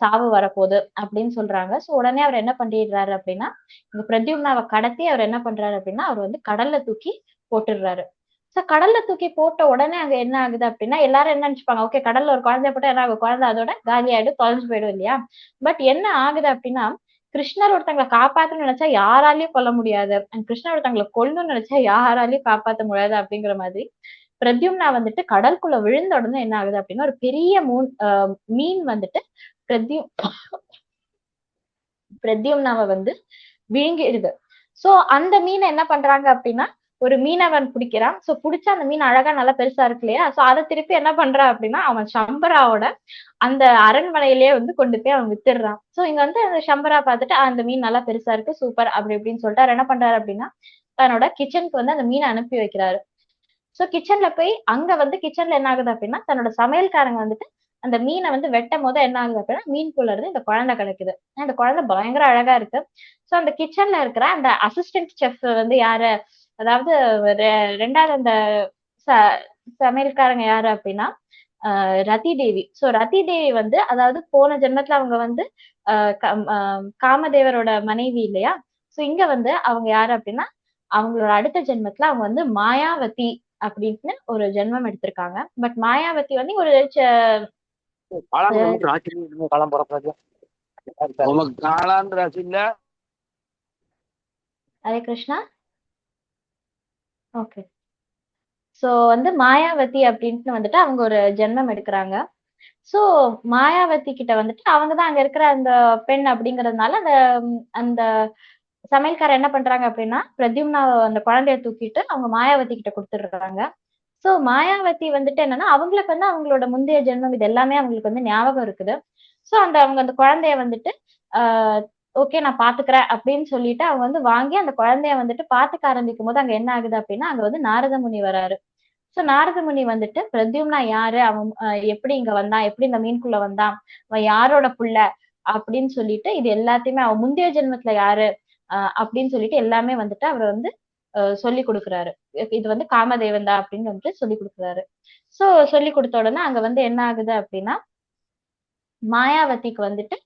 சாவு வரப்போகுது அப்படின்னு சொல்றாங்க. சோ உடனே அவர் என்ன பண்ணிடுறாரு அப்படின்னா இந்த பிரத்யும்னாவை கடத்தி அவர் என்ன பண்றாரு அப்படின்னா அவர் வந்து கடல்ல தூக்கி போட்டுடுறாரு. சோ கடல்ல தூக்கி போட்ட உடனே அங்க என்ன ஆகுது அப்படின்னா எல்லாரும் என்ன நினைச்சுப்பாங்க, ஓகே கடல்ல ஒரு குழந்தைய போட்டா என்ன ஆகும், குழந்தை அதோட காலி ஆயிடும், தொலைஞ்சு போயிடும் இல்லையா. பட் என்ன ஆகுது அப்படின்னா கிருஷ்ணர் ஒருத்தங்களை காப்பாத்தணும்னு நினைச்சா யாராலையும் கொல்ல முடியாது, அண்ட் கிருஷ்ணர் ஒருத்தங்களை கொல்லணும்னு நினைச்சா யாராலையும் காப்பாத்த முடியாது அப்படிங்கிற மாதிரி பிரத்யும்னா வந்துட்டு கடலுக்குள்ள விழுந்த உடனே என்ன ஆகுது அப்படின்னா ஒரு பெரிய மீன் வந்துட்டு பிரத்யும்னாவை வந்து விழுங்கிடுது. சோ அந்த மீனை என்ன பண்றாங்க அப்படின்னா ஒரு மீனவன் பிடிக்கிறான். சோ பிடிச்ச அந்த மீன் அழகா நல்லா பெருசா இருக்கு இல்லையா. சோ அதை திருப்பி என்ன பண்றான் அப்படின்னா அவன் சம்பராவோட அந்த அரண்மனையிலேயே வந்து கொண்டு போய் அவன் வித்துடுறான். சோ இங்க வந்து அந்த சம்பரா பார்த்துட்டு அந்த மீன் நல்லா பெருசா இருக்கு, சூப்பர் அப்படி இப்படின்னு சொல்லிட்டு அவர் என்ன பண்றாரு அப்படின்னா தன்னோட கிச்சனுக்கு வந்து அந்த மீனை அனுப்பி வைக்கிறாரு. சோ கிச்சன்ல போய் அங்க வந்து கிச்சன்ல என்ன ஆகுது அப்படின்னா தன்னோட சமையல்காரங்க வந்துட்டு அந்த மீனை வந்து வெட்டும் போது என்ன ஆகுது அப்படின்னா மீனுக்குள்ள இருந்து இந்த குழந்தை கிடைக்குது. அந்த குழந்தை பயங்கர அழகா இருக்கு. சோ அந்த கிச்சன்ல இருக்கிற அந்த அசிஸ்டன்ட் செஃப் வந்து யாரு, அதாவது ரெண்டாவது அந்த சமையல்காரங்க யாரு அப்படின்னா ரதி தேவி. சோ ரதி தேவி வந்து அதாவது போன ஜென்மத்துல அவங்க வந்து காமதேவரோட மனைவி இல்லையா. சோ இங்க வந்து அவங்க யாரு அப்படின்னா அவங்களோட அடுத்த ஜென்மத்துல அவங்க வந்து மாயாவதி அப்படின்னு ஒரு ஜென்மம் எடுத்திருக்காங்க. பட் மாயாவதி வந்து ஒரு ஹரே கிருஷ்ணா. ஓகே. சோ வந்து மாயாவதி அப்படின்ட்டு வந்துட்டு அவங்க ஒரு ஜென்மம் எடுக்கிறாங்க. சோ மாயாவதி கிட்ட வந்துட்டு அவங்கதான் அங்க இருக்கிற அந்த பெண் அப்படிங்கறதுனால அந்த அந்த சமையல்காரர் என்ன பண்றாங்க அப்படின்னா பிரத்யும்னா அந்த குழந்தைய தூக்கிட்டு அவங்க மாயாவதி கிட்ட கொடுத்துடுறாங்க. சோ மாயாவதி வந்துட்டு என்னன்னா அவங்களுக்கு வந்து அவங்களோட முந்தைய ஜென்மம் இது எல்லாமே அவங்களுக்கு வந்து ஞாபகம் இருக்குது. சோ அவங்க அந்த குழந்தைய வந்துட்டு ஓகே நான் பாத்துக்கிறேன் அப்படின்னு சொல்லிட்டு அவங்க வந்து வாங்கி அந்த குழந்தைய வந்துட்டு பாத்துக்க ஆரம்பிக்கும் போது அங்க என்ன ஆகுது அப்படின்னா அங்க வந்து நாரத முனி வராரு. சோ நாரத முனி வந்துட்டு பிரத்யும்னா யாரு, அவன் எப்படி இங்க வந்தான், எப்படி இந்த மீன்குள்ள வந்தான், அவன் யாரோட புள்ள அப்படின்னு சொல்லிட்டு இது எல்லாத்தையுமே அவன் முந்தைய ஜென்மத்துல யாரு அப்படின்னு சொல்லிட்டு எல்லாமே வந்துட்டு அவர் வந்து சொல்லி கொடுக்குறாரு. இது வந்து காமதேவன் தான் அப்படின்னு வந்துட்டு சொல்லி கொடுக்குறாரு. சோ சொல்லி கொடுத்த உடனே அங்க வந்து என்ன ஆகுது அப்படின்னா மாயாவதிக்கு வந்துட்டு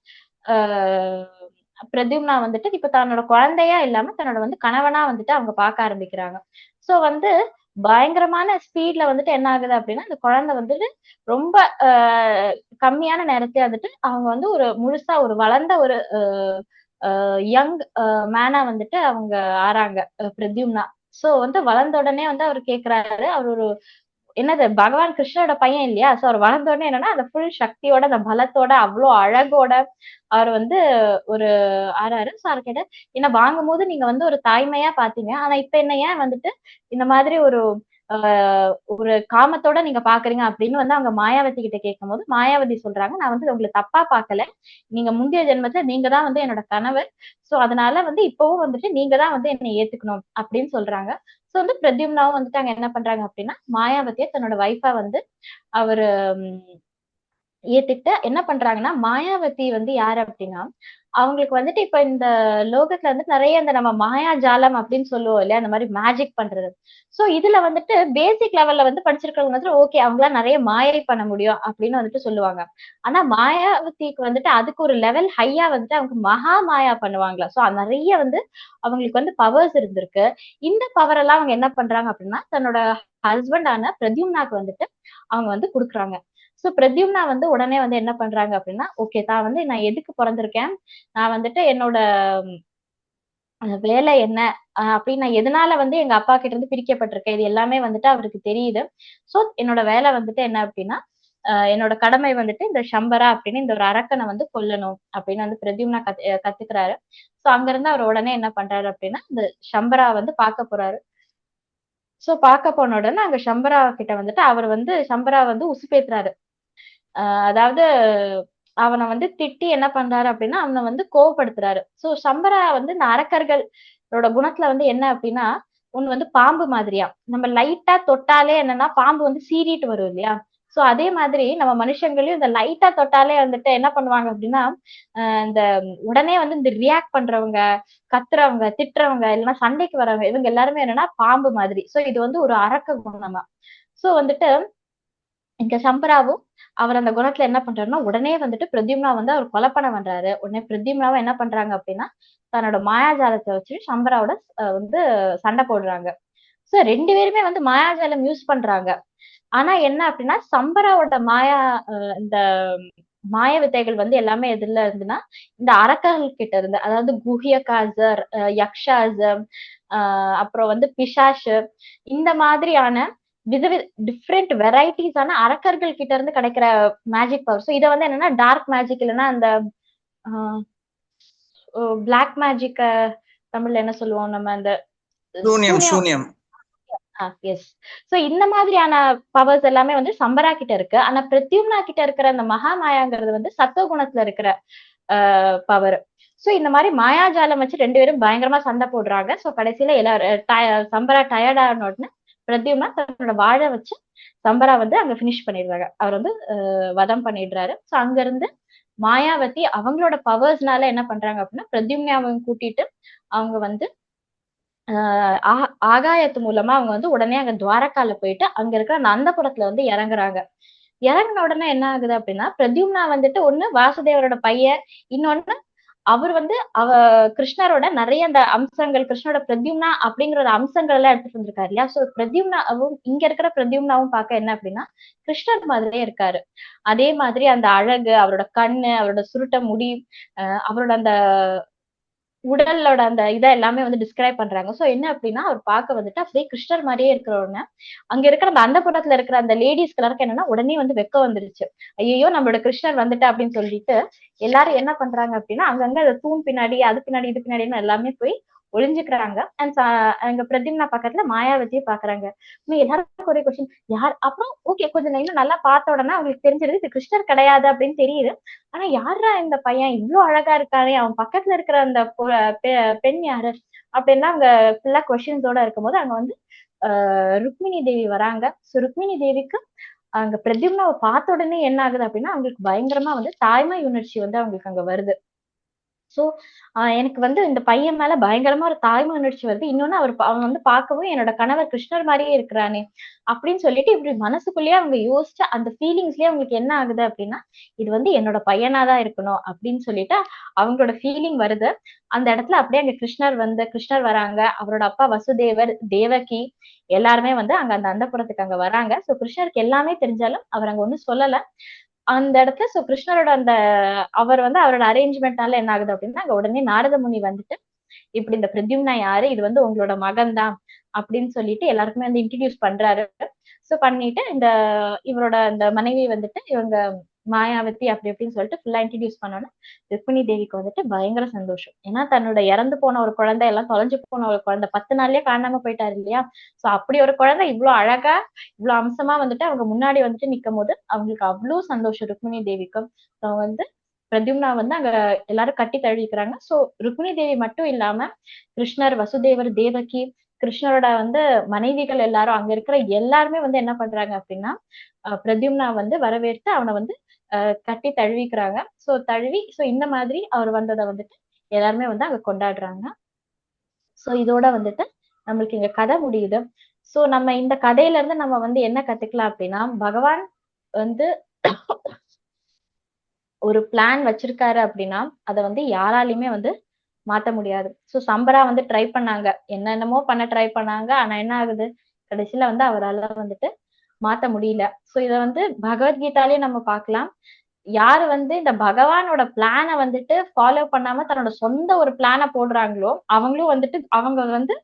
பிரத்யும்னா வந்துட்டு இப்ப தன்னோட குழந்தையா இல்லாம தன்னோட வந்து கணவனா வந்துட்டு அவங்க பார்க்க ஆரம்பிக்கிறாங்க. சோ வந்து பயங்கரமான ஸ்பீட்ல வந்துட்டு என்ன ஆகுது அப்படின்னா அந்த குழந்தை வந்துட்டு ரொம்ப கம்மியான நேரத்தையே வந்துட்டு அவங்க வந்து ஒரு முழுசா ஒரு வளர்ந்த ஒரு யங் மேனா வந்துட்டு அவங்க ஆறாங்க பிரத்யும்னா. சோ வந்து வளர்ந்த உடனே வந்து அவர் கேக்குறாரு, அவர் ஒரு என்னது பகவான் கிருஷ்ணரோட பையன் இல்லையா. சோ அவர் வளர்ந்த உடனே என்னன்னா அந்த ஃபுல் சக்தியோட அந்த பலத்தோட அவ்வளோ அழகோட அவர் வந்து ஒரு ஆறாரு. சோ அவர் கேட்ட என்ன வாங்கும் போது நீங்க வந்து ஒரு தாய்மையா பாத்தீங்க, ஆனா இப்ப என்ன ஏன் வந்துட்டு இந்த மாதிரி ஒரு ஒரு காமத்தோட நீங்க பாக்குறீங்க அப்படின்னு வந்து அவங்க மாயாவதி கிட்ட கேட்கும்போது மாயாவதி சொல்றாங்க, நான் வந்து உங்களை தப்பா பார்க்கல. நீங்க முந்தைய ஜென்மத்துல நீங்க தான் வந்து என்னோட கணவர். சோ அதனால வந்து இப்பவும் வந்துட்டு நீங்க தான் வந்து என்னை ஏத்துக்கணும் அப்படின்னு சொல்றாங்க. சோ வந்து பிரத்யும்னாவும் வந்துட்டு அங்க என்ன பண்றாங்க அப்படின்னா மாயாவதியை தன்னோட வைஃபா வந்து அவரு ஏத்துக்கிட்டு என்ன பண்றாங்கன்னா, மாயாவதி வந்து யாரு அப்படின்னா, அவங்களுக்கு வந்துட்டு இப்ப இந்த லோகத்துல வந்து நிறைய இந்த நம்ம மாயாஜாலம் அப்படின்னு சொல்லுவோம் இல்லையா? அந்த மாதிரி மேஜிக் பண்றது. சோ இதுல வந்துட்டு பேசிக் லெவல்ல வந்து படிச்சிருக்கவங்க வந்துட்டு ஓகே அவங்களால நிறைய மாயை பண்ண முடியும் அப்படின்னு வந்துட்டு சொல்லுவாங்க. ஆனா மாயாவதிக்கு வந்துட்டு அதுக்கு ஒரு லெவல் ஹையா வந்துட்டு அவங்க மகா மாயா பண்ணுவாங்களா. சோ நிறைய வந்து அவங்களுக்கு வந்து பவர்ஸ் இருந்திருக்கு. இந்த பவர் எல்லாம் அவங்க என்ன பண்றாங்க அப்படின்னா, தன்னோட ஹஸ்பண்டான பிரத்யும்னாக்கு வந்துட்டு அவங்க வந்து குடுக்குறாங்க. சோ பிரத்யும்னா வந்து உடனே வந்து என்ன பண்றாங்க அப்படின்னா, ஓகே நான் எதுக்கு பொறந்திருக்கேன்? நான் வந்துட்டு என்னோட வேலை என்ன? அப்படின்னு நான் எதனால வந்து எங்க அப்பா கிட்ட இருந்து பிரிக்கப்பட்டிருக்கேன். இது எல்லாமே வந்துட்டு அவருக்கு தெரியுது. சோ என்னோட வேலை வந்துட்டு என்ன அப்படின்னா, என்னோட கடமை வந்துட்டு இந்த சம்பரா அப்படின்னு இந்த ஒரு அரக்கனை வந்து கொல்லணும் அப்படின்னு வந்து பிரத்யும்னா கத்துக்கிறாரு. சோ அங்க இருந்து அவர் உடனே என்ன பண்றாரு அப்படின்னா, இந்த சம்பரா வந்து பார்க்க போறாரு. சோ பார்க்க போன உடனே அங்க சம்பரா கிட்ட வந்துட்டு அவர் வந்து சம்பரா வந்து உசுப்பேத்துறாரு. அதாவது அவனை வந்து திட்டி என்ன பண்றாரு அப்படின்னா அவனை வந்து கோவப்படுத்துறாரு. சோ சம்பரா வந்து இந்த அரக்கர்களோட குணத்துல வந்து என்ன அப்படின்னா ஒண்ணு வந்து பாம்பு மாதிரியா நம்ம லைட்டா தொட்டாலே என்னன்னா பாம்பு வந்து சீறிட்டு வரும் இல்லையா. சோ அதே மாதிரி நம்ம மனுஷங்களையும் இந்த லைட்டா தொட்டாலே வந்துட்டு என்ன பண்ணுவாங்க அப்படின்னா இந்த உடனே வந்து இந்த ரியாக்ட் பண்றவங்க, கத்துறவங்க, திட்டுறவங்க, இல்லைன்னா சண்டைக்கு வரவங்க இவங்க எல்லாருமே என்னன்னா பாம்பு மாதிரி. சோ இது வந்து ஒரு அரக்க குணமா. சோ வந்துட்டு இங்க சம்பராவும் அவர் அந்த குணத்துல என்ன பண்றாருன்னா உடனே வந்துட்டு பிரத்யும்னா வந்து அவர் கொலை பண்ண பண்றாரு. உடனே பிரத்யும்னாவை என்ன பண்றாங்க அப்படின்னா தன்னோட மாயாஜாலத்தை வச்சு சம்பராவோட வந்து சண்டை போடுறாங்க. சோ 2 பேருமே வந்து மாயாஜாலம் யூஸ் பண்றாங்க. ஆனா என்ன அப்படின்னா சம்பராவோட இந்த மாய வித்தைகள் வந்து எல்லாமே எதுல இருந்துன்னா இந்த அரக்கர்கள் கிட்ட இருந்து, அதாவது குஹியகாசர், யக்ஷாசம், அப்புறம் வந்து பிசாஷு இந்த மாதிரியான விதவித டிஃப்ரெண்ட் வெரைட்டிஸான அரக்கர்கள் கிட்ட இருந்து கிடைக்கிற மேஜிக் பவர். ஸோ இதை வந்து என்னன்னா டார்க் மேஜிக் இல்லைன்னா அந்த பிளாக் மேஜிக் தமிழ்ல என்ன சொல்லுவோம் நம்ம அந்த சூன்யம் சூனியம். சூன்யம் எஸ். சோ இந்த மாதிரியான பவர்ஸ் எல்லாமே வந்து சம்பரா கிட்ட இருக்கு. ஆனா பிரத்யும்னா கிட்ட இருக்கிற அந்த மகா மாயாங்கிறது வந்து சத்துவ குணத்துல இருக்கிற பவர். சோ இந்த மாதிரி மாயாஜாலம் வச்சு 2 பேரும் பயங்கரமா சண்டை போடுறாங்க. சோ கடைசியில எல்லாரும் சம்பரா டயர்ட் ஆன உடனே பிரத்யும்னா தன்னோட வாழை வச்சு சம்பரா வந்து அங்க பினிஷ் பண்ணிடுறாங்க. அவர் வந்து வதம் பண்ணிடுறாரு. சோ அங்க இருந்து மாயாவதி அவங்களோட பவர்ஸ்னால என்ன பண்றாங்க அப்படின்னா பிரத்யும்னாவையும் கூட்டிட்டு அவங்க வந்து ஆகாயத்து மூலமா அவங்க வந்து உடனே அங்க துவாரகால போயிட்டு அங்க இருக்கிற அந்த அந்தப்புரத்துல வந்து இறங்குறாங்க. இறங்கின உடனே என்ன ஆகுது அப்படின்னா பிரத்யும்னா வந்துட்டு ஒண்ணு வாசுதேவரோட பையன், இன்னொன்னு அவர் வந்து கிருஷ்ணரோட நிறைய அந்த அம்சங்கள், கிருஷ்ணரோட பிரத்யும்னா அப்படிங்கிற ஒரு அம்சங்கள் எல்லாம் எடுத்துட்டு வந்திருக்காரு இல்லையா. சோ பிரத்யும்னாவும் இங்க இருக்கிற பிரத்யும்னாவும் பார்க்க என்ன அப்படின்னா கிருஷ்ணர் மாதிரியே இருக்காரு. அதே மாதிரி அந்த அழகு, அவரோட கண்ணு, அவரோட சுருட்ட முடி, அவரோட அந்த உடலோட அந்த இதை எல்லாமே வந்து டிஸ்கிரைப் பண்றாங்க. சோ என்ன அப்படின்னா அவர் பார்க்க வந்துட்டு அப்படியே கிருஷ்ணர் மாதிரியே இருக்கிறவன அங்க இருக்கிற அந்த அந்தப்புறத்துல இருக்கிற அந்த லேடிஸ்க்கு எல்லாருக்கும் என்னன்னா உடனே வந்து வெக்கம் வந்துருச்சு. ஐயோ நம்மளோட கிருஷ்ணர் வந்துட்டு அப்படின்னு சொல்லிட்டு எல்லாரும் என்ன பண்றாங்க அப்படின்னா அங்கங்க அந்த தூண் பின்னாடி அது பின்னாடி இது பின்னாடின்னு எல்லாமே போய் ஒளிஞ்சுக்கிறாங்க. அண்ட் அங்க பிரத்யும்னா பக்கத்துல மாயாவதியை பாக்குறாங்க. எல்லாருக்கும் ஒரே கொஸ்டின் யார். அப்புறம் ஓகே கொஞ்சம் இன்னும் நல்லா பார்த்த உடனே அவங்களுக்கு தெரிஞ்சிருது இது கிருஷ்ணர் கிடையாது அப்படின்னு தெரியுது. ஆனா யாரா இந்த பையன் இவ்வளவு அழகா இருக்கானே, அவன் பக்கத்துல இருக்கிற அந்த பெண் யாரு அப்படின்னா அவங்க ஃபுல்லா கொஸ்டின்ஸோட இருக்கும்போது அங்க வந்து ருக்மிணி தேவி வராங்க. சோ ருக்மிணி தேவிக்கு அங்க பிரத்யும்னாவை பார்த்த உடனே என்ன ஆகுது அப்படின்னா அவங்களுக்கு பயங்கரமா வந்து தாய்மை உணர்ச்சி வந்து அவங்களுக்கு அங்க வருது. சோ எனக்கு வந்து இந்த பையன் மேல பயங்கரமா ஒரு தாய்மை உணர்ச்சி வருது. இன்னொன்னு அவன் வந்து பார்க்கவும் என்னோட கணவர் கிருஷ்ணர் மாதிரியே இருக்கிறானே அப்படின்னு சொல்லிட்டு இப்படி மனசுக்குள்ளேயே அவங்க யோசிச்சு அந்த ஃபீலிங்ஸ்லயே அவங்களுக்கு என்ன ஆகுது அப்படின்னா இது வந்து என்னோட பையனாதான் இருக்கணும் அப்படின்னு சொல்லிட்டு அவங்களோட ஃபீலிங் வருது. அந்த இடத்துல அப்படியே அங்க கிருஷ்ணர் வராங்க. அவரோட அப்பா வசுதேவர், தேவகி எல்லாருமே வந்து அங்க அந்த அந்தப்புறத்துக்கு அங்க வராங்க. சோ கிருஷ்ணருக்கு எல்லாமே தெரிஞ்சாலும் அவர் அங்க ஒண்ணும் சொல்லல. அந்த இடத்துல சோ கிருஷ்ணரோட அந்த அவர் வந்து அவரோட அரேஞ்ச்மெண்ட்னால என்ன ஆகுது அப்படின்னா அங்க உடனே நாரத முனி வந்துட்டு இப்படி இந்த பிரத்யும்னா யாரு, இது வந்து உங்களோட மகன் தான் அப்படின்னு சொல்லிட்டு எல்லாருக்குமே வந்து இன்ட்ரடியூஸ் பண்றாரு. சோ பண்ணிட்டு இவரோட அந்த மனைவி வந்துட்டு இவங்க மாயாவதி அப்படி இப்படின்னு சொல்லிட்டு ஃபுல்லா இன்ட்ரடியூஸ் பண்ணோன்னா ருக்மிணி தேவிக்கு வந்துட்டு பயங்கர சந்தோஷம். ஏன்னா தன்னோட இறந்து போன ஒரு குழந்தை, எல்லாம் தொலைஞ்சு போன ஒரு குழந்தை 10 நாள்லயே காணாம போயிட்டாரு இல்லையா? சோ அப்படி ஒரு குழந்தை இவ்வளவு அழகா இவ்வளவு அம்சமா வந்துட்டு அவங்க முன்னாடி வந்துட்டு நிக்கும் போது அவங்களுக்கு அவ்வளவு சந்தோஷம் ருக்மிணி தேவிக்கும். அவங்க வந்து பிரத்யும்னா வந்து அங்க எல்லாரும் கட்டி தழுவிக்கிறாங்க. சோ ருக்மிணி தேவி மட்டும் இல்லாம கிருஷ்ணர், வசுதேவர், தேவகி, கிருஷ்ணரோட வந்து மனைவிகள் எல்லாரும் அங்க இருக்கிற எல்லாருமே வந்து என்ன பண்றாங்க அப்படின்னா பிரத்யும்னா வந்து வரவேற்று அவனை வந்து கட்டி தழுவிக்கிறாங்க. சோ தழுவி சோ இந்த மாதிரி அவர் வந்ததை வந்துட்டு எல்லாருமே வந்து அங்க கொண்டாடுறாங்க. சோ இதோட வந்துட்டு நம்மளுக்கு இங்க கதை முடியுது. சோ நம்ம இந்த கதையில இருந்து நம்ம வந்து என்ன கத்துக்கலாம் அப்படின்னா, பகவான் வந்து ஒரு பிளான் வச்சிருக்காரு அப்படின்னா அதை வந்து யாராலையுமே வந்து மாத்த முடியாது. சோ சம்பரா வந்து ட்ரை பண்ணாங்க, என்னென்னமோ பண்ண ட்ரை பண்ணாங்க. ஆனா என்ன ஆகுது, கடைசியில வந்து அவரால் வந்துட்டு மாத்த முடியல. சோ இத வந்து பகவத்கீதாலயும் நம்ம பார்க்கலாம். யாரு வந்து இந்த பகவானோட பிளான வந்துட்டு ஃபாலோ பண்ணாம தன்னோட சொந்த ஒரு பிளான போடுறாங்களோ அவங்களும் வந்துட்டு அவங்க வந்து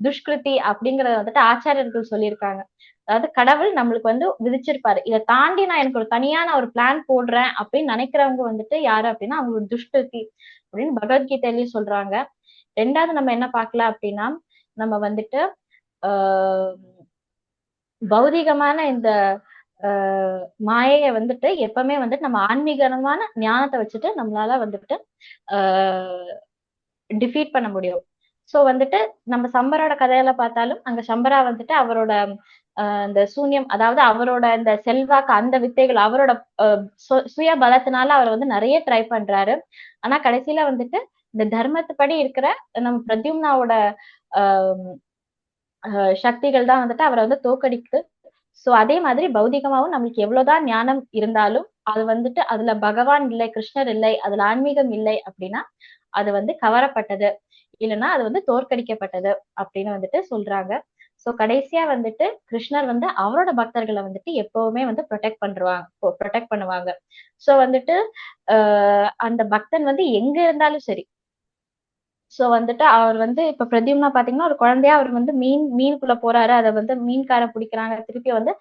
துஷ்கிருதி அப்படிங்கறத வந்துட்டு ஆச்சாரியர்கள் சொல்லியிருக்காங்க. அதாவது கடவுள் நம்மளுக்கு வந்து விதிச்சிருப்பாரு, இதை தாண்டி நான் எனக்கு ஒரு தனியான ஒரு பிளான் போடுறேன் அப்படின்னு நினைக்கிறவங்க வந்துட்டு யாரு அப்படின்னா அவங்க ஒரு துஷ்கிருதி அப்படின்னு பகவத்கீதையிலயும் சொல்றாங்க. ரெண்டாவது நம்ம என்ன பார்க்கலாம் அப்படின்னா, நம்ம வந்துட்டு ஆஹ் பௌதிகமான இந்த மாயைய வந்துட்டு எப்பவுமே வந்துட்டு நம்ம ஆன்மீகமான ஞானத்தை வச்சுட்டு நம்மளால வந்துட்டு டிஃபீட் பண்ண முடியும். சோ வந்துட்டு நம்ம சம்பரோட கதையில பார்த்தாலும் அங்க சம்பரா வந்துட்டு அவரோட இந்த சூன்யம், அதாவது அவரோட இந்த செல்வாக்கு, அந்த வித்தைகள், அவரோட சுய பலத்தினால அவர் வந்து நிறைய ட்ரை பண்றாரு. ஆனா கடைசியில வந்துட்டு இந்த தர்மத்துப்படி இருக்கிற நம்ம பிரத்யும்னாவோட சக்திகள் தான் வந்துட்டு அவரை வந்து தோக்கடிக்குது. சோ அதே மாதிரி பௌதிகமாவும் நம்மளுக்கு எவ்வளவுதான் ஞானம் இருந்தாலும் அது வந்துட்டு அதுல பகவான் இல்லை, கிருஷ்ணர் இல்லை, அதுல ஆன்மீகம் இல்லை அப்படின்னா அது வந்து கவரப்பட்டது, இல்லைன்னா அது வந்து தோற்கடிக்கப்பட்டது அப்படின்னு வந்துட்டு சொல்றாங்க. சோ கடைசியா வந்துட்டு கிருஷ்ணர் வந்து அவரோட பக்தர்களை வந்துட்டு எப்பவுமே வந்து ப்ரொடெக்ட் பண்ணுவாங்க. சோ வந்துட்டு அந்த பக்தன் வந்து எங்க இருந்தாலும் சரி. சோ வந்துட்டு அவர் வந்து இப்ப பிரத்யும்னா பாத்தீங்கன்னா ஒரு குழந்தையா அவர் வந்து மீனுக்குள்ள போறாரு, அதை வந்து மீன்கார பிடிக்கிறாங்க, திருப்பி வந்து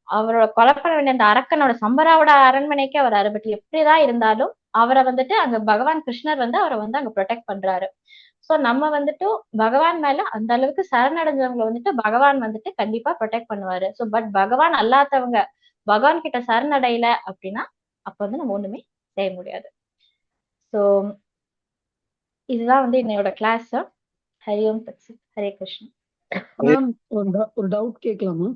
அவரோட கொலை பண்ண வேண்டிய அந்த அரக்கனோட சம்பராவோட அரண்மனைக்கு அவர் பட் எப்படிதான் இருந்தாலும் அவரை வந்துட்டு அங்க பகவான் கிருஷ்ணர் வந்து அவரை வந்து அங்க ப்ரொடெக்ட் பண்றாரு. சோ நம்ம வந்துட்டு பகவான் மேல அந்த அளவுக்கு சரணடைஞ்சவங்களை வந்துட்டு பகவான் வந்துட்டு கண்டிப்பா ப்ரொடெக்ட் பண்ணுவாரு. சோ பட் பகவான் அல்லாதவங்க பகவான் கிட்ட சரணடையல அப்படின்னா அப்ப வந்து நம்ம ஒண்ணுமே செய்ய முடியாது. சோ இதுதான் வந்து என்னோட கிளாஸ். ஹரி ஓம் தத்சத். ஹரே கிருஷ்ணா. மேம் ஒரு டவுட் கேட்கலாமா?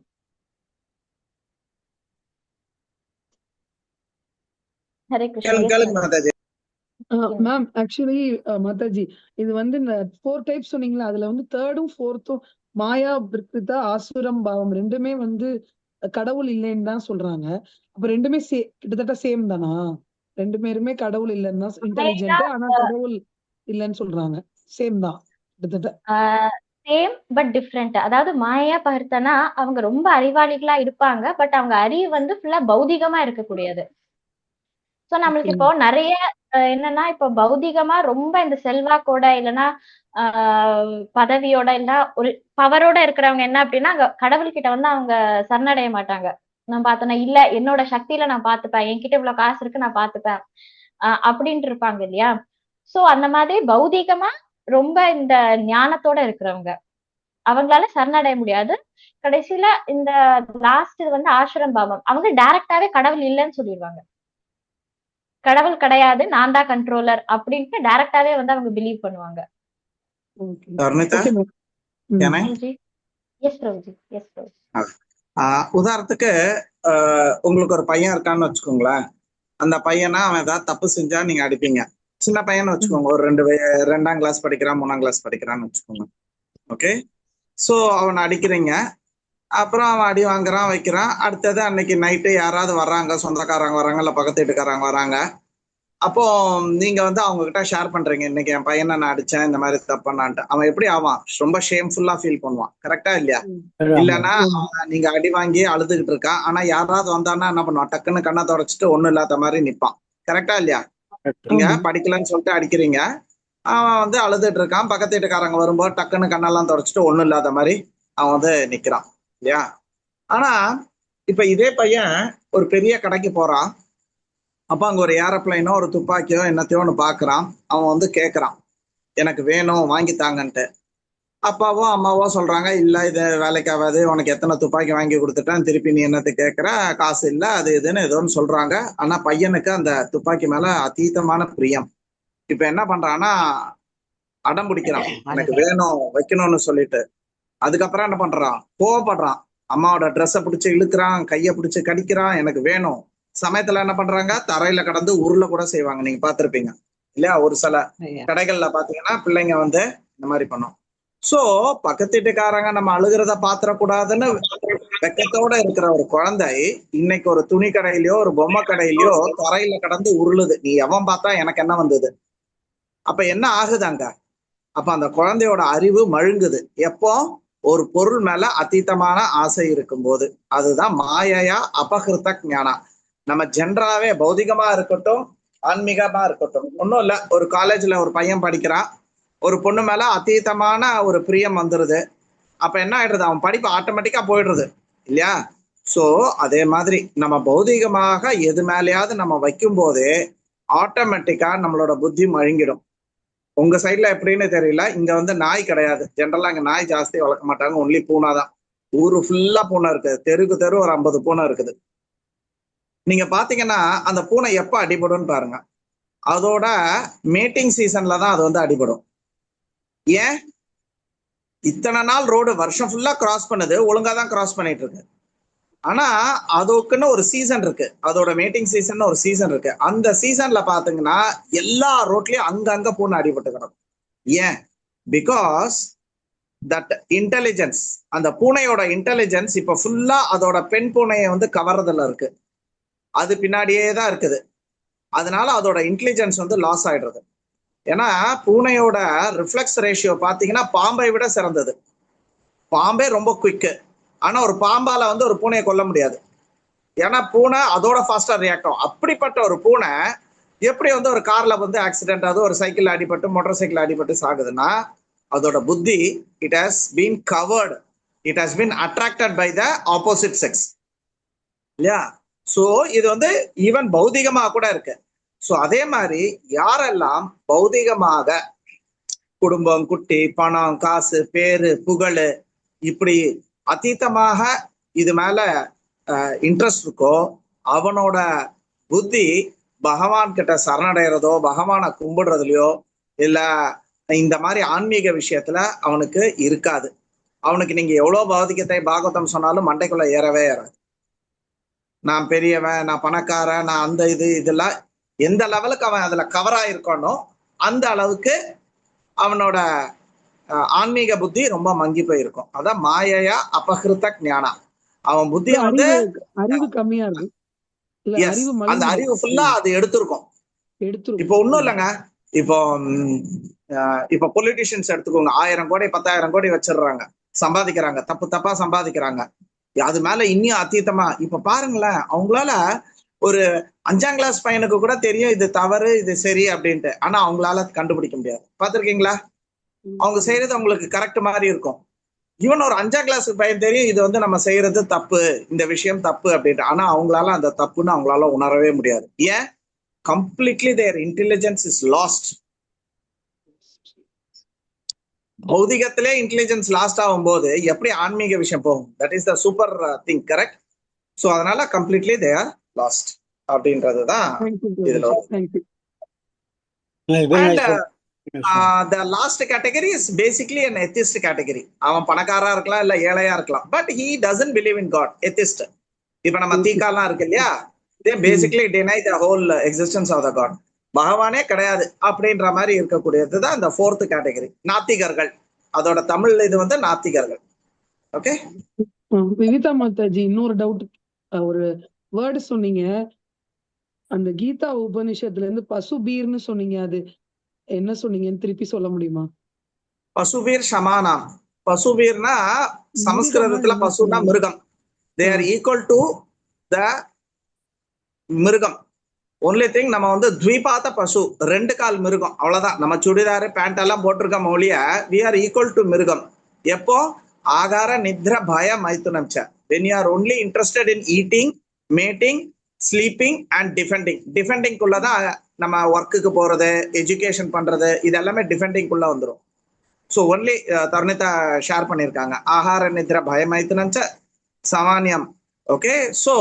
ஹரே கிருஷ்ணா. மேம் ஆக்சுவலி மாதாஜி, இது வந்து இந்த 4 டைப்ஸ் சொன்னீங்களா, அதுல வந்து 3rd 4th மாயா, பிரித்திதா, ஆசுரம் பாவம் ரெண்டுமே வந்து கடவுள் இல்லைன்னு தான் சொல்றாங்க. அப்ப ரெண்டுமே கிட்டத்தட்ட சேம் தானா? 2 பேருமே கடவுள் இல்லைன்னா இன்டெலிஜென்ட், ஆனா கடவுள் இல்லைன்னு சொல்றாங்க. சேம் தான் கிட்டத்தட்ட. Same but different. அதாவது மாயா பார்த்தனா அவங்க ரொம்ப அறிவாளிகளா இருப்பாங்க, பட் அவங்க அறிவு வந்து ஃபுல்லா பௌதிகமா இருக்கக்கூடியது. சோ நம்மளுக்கு இப்போ நிறைய என்னன்னா இப்ப பௌதிகமா ரொம்ப இந்த செல்வாக்கோட இல்லைன்னா பதவியோட இல்ல ஒரு பவரோட இருக்கிறவங்க என்ன அப்படின்னா கடவுள்கிட்ட வந்து அவங்க சரணடைய மாட்டாங்க. நான் பார்த்தேன்னா இல்ல என்னோட சக்தியில நான் பார்த்துப்பேன், என்கிட்ட இவ்வளவு காசு இருக்கு நான் பார்த்துப்பேன் அப்படின்ட்டு இருப்பாங்க இல்லையா? சோ அந்த மாதிரி பௌதிகமா ரொம்ப இந்த ஞானத்தோட இருக்கிறவங்க அவங்களால சரணடைய முடியாது. கடைசியில இந்த லாஸ்ட் இது வந்து ஆசிரம் பாவம், அவங்க டைரக்டாவே கடவுள் இல்லைன்னு சொல்லிடுவாங்க. கடவுள் கிடையாது, நான் தான் கண்ட்ரோலர் அப்படின்ட்டு டைரக்டாவே வந்து அவங்க பிலீவ் பண்ணுவாங்க. உதாரணத்துக்கு உங்களுக்கு ஒரு பையன் இருக்கான்னு வச்சுக்கோங்களேன். அந்த பையனா அவன் ஏதாவது தப்பு செஞ்சா நீங்க அடிப்பீங்க. சின்ன பையன் வச்சுக்கோங்க, ஒரு 2ஆம் கிளாஸ் படிக்கிறான், 3ஆம் கிளாஸ் படிக்கிறான்னு வச்சுக்கோங்க. ஓகே, சோ அவனை அடிக்கிறீங்க, அப்புறம் அவன் அடி வாங்குறான், வைக்கிறான். அடுத்தது அன்னைக்கு நைட்டு யாராவது வர்றாங்க, சொந்தக்காரங்க வராங்க, இல்ல பக்கத்து வீட்டுக்காரங்க வராங்க. அப்போ நீங்க வந்து அவங்க கிட்ட ஷேர் பண்றீங்க, இன்னைக்கு என் பையனை நான் அடிச்சேன், இந்த மாதிரி தப்புனான்ட்டு. அவன் எப்படி ஆவான்? ரொம்ப ஷேம்ஃபுல்லா ஃபீல் பண்ணுவான். கரெக்டா இல்லையா? இல்லைன்னா நீங்க அடி வாங்கி அழுதுகிட்டு இருக்கான், ஆனா யாராவது வந்தான்னா என்ன பண்ணுவான்? டக்குன்னு கண்ணை தொடச்சிட்டு ஒண்ணும் இல்லாத மாதிரி நிப்பான். கரெக்டா இல்லையா? நீங்க படிக்கலன்னு சொல்லிட்டு அடிக்கிறீங்க, அவன் வந்து அழுதுட்டு இருக்கான், பக்கத்து வீட்டுக்காரங்க வரும்போது டக்குன்னு கண்ணெல்லாம் தொடச்சிட்டு ஒண்ணும் இல்லாத மாதிரி அவன் வந்து நிக்கிறான் இல்லையா? ஆனா இப்ப இதே பையன் ஒரு பெரிய கடைக்கு போறான், அப்ப அங்க ஒரு ஏரோப்ளைனோ ஒரு துப்பாக்கியோ என்னத்தையோ ஒன்று பாக்குறான். அவன் வந்து கேட்கறான், எனக்கு வேணும் வாங்கி தாங்கன்ட்டு. அப்பாவோ அம்மாவோ சொல்றாங்க, இல்ல இது வேலைக்கு ஆகாது, உனக்கு எத்தனை துப்பாக்கி வாங்கி கொடுத்துட்டேன், திருப்பி நீ என்னத்தை கேட்கற, காசு இல்ல அது இதுன்னு ஏதோன்னு சொல்றாங்க. ஆனா பையனுக்கு அந்த துப்பாக்கி மேல அதீதமான பிரியம். இப்ப என்ன பண்றான்னா அடம் பிடிக்கிறான், எனக்கு வேணும் வைக்கணும்னு சொல்லிட்டு. அதுக்கப்புறம் என்ன பண்றான், கோவப்படுறான், அம்மாவோட ட்ரெஸ்ஸை பிடிச்சி இழுக்கிறான், கையை பிடிச்சி கடிக்கிறான், எனக்கு வேணும். சமயத்துல என்ன பண்றாங்க, தரையில கடந்து உருளை கூட செய்வாங்க, நீங்க பாத்திருப்பீங்க இல்லையா? ஒரு சில கடைகள்ல பாத்தீங்கன்னா பிள்ளைங்க வந்து இந்த மாதிரி பண்ணும். சோ பக்கத்து வீட்டுக்காரங்க நம்ம அழுகிறத பாத்திரக்கூடாதுன்னு வெக்கத்தோட இருக்கிற ஒரு குழந்தை இன்னைக்கு ஒரு துணி கடையிலயோ ஒரு பொம்மை கடையிலயோ தரையில கடந்து உருளுது. நீ எவன் பார்த்தா எனக்கு என்ன வந்தது? அப்ப என்ன ஆகுது அங்க? அப்ப அந்த குழந்தையோட அறிவு மழுங்குது. எப்போ? ஒரு பொருள் மேல அதீதமான ஆசை இருக்கும்போது. அதுதான் மாயையா அபகிருத ஞானா. நம்ம ஜென்ரலாவே பௌதிகமா இருக்கட்டும் ஆன்மீகமா இருக்கட்டும், ஒன்றும் இல்லை, ஒரு காலேஜ்ல ஒரு பையன் படிக்கிறான், ஒரு பொண்ணு மேல அதீதமான ஒரு பிரியம் வந்துருது. அப்ப என்ன ஆயிடுறது, அவன் படிப்பு ஆட்டோமேட்டிக்கா போயிடுறது இல்லையா? சோ அதே மாதிரி நம்ம பௌதிகமாக எது மேலேயாவது நம்ம வைக்கும் போதே ஆட்டோமேட்டிக்கா நம்மளோட புத்தி மழுங்கிடும். உங்க சைட்ல எப்படின்னு தெரியல, இங்க வந்து நாய் கிடையாது, ஜென்ரலா இங்க நாய் ஜாஸ்தி வளர்க்க மாட்டாங்க, ஒன்லி பூனை தான். ஊரு ஃபுல்லா பூனை இருக்குது, தெருக்கு தெரு ஒரு 50 பூனை இருக்குது. நீங்க பாத்தீங்கன்னா அந்த பூனை எப்ப அடிபடும் பாருங்க, அதோட மேட்டிங் சீசன்ல தான் அது வந்து அடிபடும். ஏன்? இத்தனை நாள் ரோடு வருஷம் ஃபுல்லா கிராஸ் பண்ணுது, ஒழுங்கா தான் கிராஸ் பண்ணிட்டு இருக்கு. ஆனா அதுக்குன்னு ஒரு சீசன் இருக்கு, அதோட மேட்டிங் சீசன் ஒரு சீசன் இருக்கு. அந்த சீசன்ல பாத்தீங்கன்னா எல்லா ரோட்லயும் அங்கங்க பூனை அடிபட்டு கிடக்கும். ஏன்? பிகாஸ் தட் இன்டெலிஜென்ஸ், அந்த பூனையோட இன்டெலிஜென்ஸ் இப்ப ஃபுல்லா அதோட பெண் பூனையை வந்து கவர்றதுல இருக்கு, அது பின்னாடியே தான் இருக்குது. அதனால அதோட இன்டெலிஜென்ஸ் வந்து லாஸ் ஆயிடுறது. ஏன்னா பூனையோட ரிஃப்ளெக்ஸ் ரேஷியோ பாத்தீங்கன்னா பாம்பை விட சிறந்தது. பாம்பே ரொம்ப குவிக்கு, ஆனா ஒரு பாம்பால வந்து ஒரு பூனையை கொல்ல முடியாது. ஏன்னா பூனை அதோட ஃபாஸ்டா ரியாக்ட் ஆகும். அப்படிப்பட்ட ஒரு பூனை எப்படி வந்து ஒரு கார்ல வந்து ஆக்சிடென்ட் ஆகுது, ஒரு சைக்கிள் அடிபட்டு மோட்டார் சைக்கிள் அடிபட்டு சாகுதுன்னா, அதோட புத்தி it has been covered, it has been attracted by the opposite sex இல்லையா? சோ இது வந்து ஈவன் பௌதிகமா கூட இருக்கு. சோ அதே மாதிரி யாரெல்லாம் பௌதிகமாக குடும்பம், குட்டி, பணம், காசு, பேரு, புகழ் இப்படி அதீதமாக இது மேல இன்ட்ரெஸ்ட் இருக்கோ, அவனோட புத்தி பகவான் கிட்ட சரணடைறதோ பகவானை கும்பிடுறதுலயோ இல்ல இந்த மாதிரி ஆன்மீக விஷயத்துல அவனுக்கு இருக்காது. அவனுக்கு நீங்க எவ்வளவு பௌதிகத்தை பாகவதம் சொன்னாலும் மண்டைக்குள்ள ஏறவே ஏறாது. நான் பெரியவன், நான் பணக்காரன், நான் அந்த இதெல்லாம் எந்த லெவலுக்கு அவன் அதுல கவர் ஆயிருக்கானோ அந்த அளவுக்கு அவனோட ஆன்மீக புத்தி ரொம்ப மங்கி போயிருக்கும். அதான் மாயையா அபகிருத ஞானா. அவன் புத்தி வந்து அறிவு கம்மியா இருக்கு, அந்த அறிவு ஃபுல்லா அது எடுத்திருக்கும். இப்போ ஒண்ணும் இல்லைங்க, இப்போ பொலிட்டிஷியன்ஸ் எடுத்துக்கோங்க, 1000 கோடி 10,000 கோடி வச்சிடுறாங்க, சம்பாதிக்கிறாங்க, தப்பு தப்பா சம்பாதிக்கிறாங்க. அது மேல இன்னும் அதீதமா இப்ப பாருங்களேன், அவங்களால ஒரு 5ஆம் கிளாஸ் பையனுக்கு கூட தெரியும் இது தவறு இது சரி அப்படின்ட்டு, ஆனா அவங்களால கண்டுபிடிக்க முடியாது. பாத்திருக்கீங்களா? அவங்க செய்யறது அவங்களுக்கு கரெக்ட் மாதிரி இருக்கும். ஈவன் ஒரு 5ஆம் கிளாஸ் பையன் தெரியும் இது வந்து நம்ம செய்யறது தப்பு, இந்த விஷயம் தப்பு அப்படின்ட்டு, ஆனா அவங்களால அந்த தப்புன்னு அவங்களால உணரவே முடியாது. ஏன்? Completely their intelligence is lost. பௌதிகத்திலே இன்டெலிஜென்ஸ் லாஸ்ட் ஆகும் போது எப்படி ஆன்மீக விஷயம் போகும்? That is the super thing, correct? So அதனால கம்ப்ளீட்லி தே ஆர் லாஸ்ட் அப்படின்றதுதான் இதுல. The last category is basically an atheist category. அவன் பணக்காரா இருக்கலாம் இல்ல ஏழையா இருக்கலாம், but he doesn't believe in God, atheist. இப்ப நம்ம தீக்காலாம் இருக்கு இல்லையா, they basically deny the whole existence of the God. பகவானே கிடையாது அப்படின்ற மாதிரி இருக்கக்கூடியதுதான் இந்த 4th கேட்டகரி, நாத்திகர்கள். அதோட தமிழ் இது வந்து நாத்திகர்கள். ஓகே வினிதா மாதாஜி, இன்னொரு டவுட். ஒரு வேர்டு சொன்னீங்க, அந்த கீதா உபனிஷத்துல இருந்து பசுபீர்னு சொன்னீங்க, அது என்ன சொன்னீங்கன்னு திருப்பி சொல்ல முடியுமா? பசுபீர் சமானாம். பசுபீர்னா சமஸ்கிருதத்துல பசுனா மிருகம். They are equal to the மிருகம். ஒன்லி திங் நம்ம வந்து த்விபாத பசு, 2 கால் மிருகம், அவ்வளவுதான். நம்ம சுடிதாரு பேண்ட் எல்லாம் போட்டிருக்கோம் ஒழிய வி ஆர் ஈக்குவல் டு மிருகம். எப்போ? ஆகார நித்ர பய மைத்துனம். When you are only interested in eating, mating, sleeping and டிஃபெண்டிங்குள்ளதான் நம்ம ஒர்க்குக்கு போறது, எஜுகேஷன் பண்றது, இது எல்லாமே டிஃபெண்டிங்குள்ள வந்துடும். ஸோ ஒன்லி தருணிதா ஷேர் பண்ணியிருக்காங்க ஆஹார நித்ர பயமைத்துனஞ்ச சமானியம். Okay, so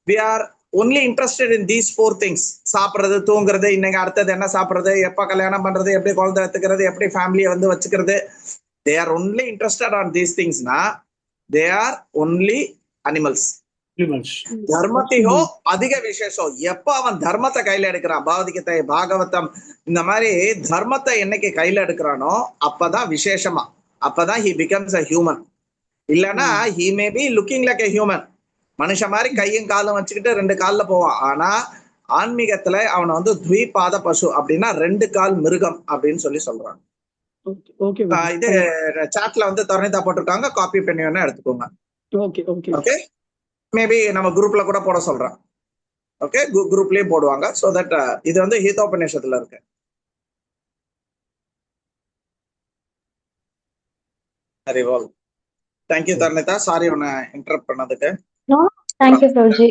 we are only interested in these 4 things. சாப்பிட்றது, தூங்குறது, இன்னைக்கு அடுத்தது என்ன சாப்பிட்றது, எப்போ கல்யாணம் பண்றது, எப்படி குழந்தை எடுத்துக்கிறது, எப்படி ஃபேமிலியை வந்து வச்சுக்கிறது. They are only interested on these திங்ஸ்னா தே ஆர் ஒன்லி அனிமல்ஸ். தர்மத்தையோ அதிக விசேஷம். எப்ப அவன் தர்மத்தை கையில எடுக்கிறான், பகவத்கீதை, பாகவதம், இந்த மாதிரி தர்மத்தை என்னைக்கு கையில எடுக்கிறானோ அப்பதான் விசேஷமா, அப்பதான் he becomes a human. இல்லைன்னா he may be looking like a human. மனுஷன் மாதிரி கையும் காலும் வச்சுக்கிட்டு 2 கால்ல போவான். ஆனா ஆன்மீகத்துல அவனை வந்து த்விபாத பசு, அப்படின்னா 2 கால் மிருகம் அப்படின்னு சொல்லி சொல்றாங்க. இது சாட்ல வந்து தருணிதா போட்டிருக்காங்க, காப்பி பண்ணி வேணா எடுத்துக்கோங்க. ஓகே, மேபி நம்ம குரூப்ல கூட போட சொல்றேன். ஓகே, குரூப்லயும் போடுவாங்க. ஸோ தட் இது வந்து ஹீதோபநிஷத்துல இருக்கு. ஹரிவோல். தேங்க்யூ தர்ணிதா, சாரி உன்னை இன்டரப்ட் பண்ணதுக்கு. No, thank you Prabhuji.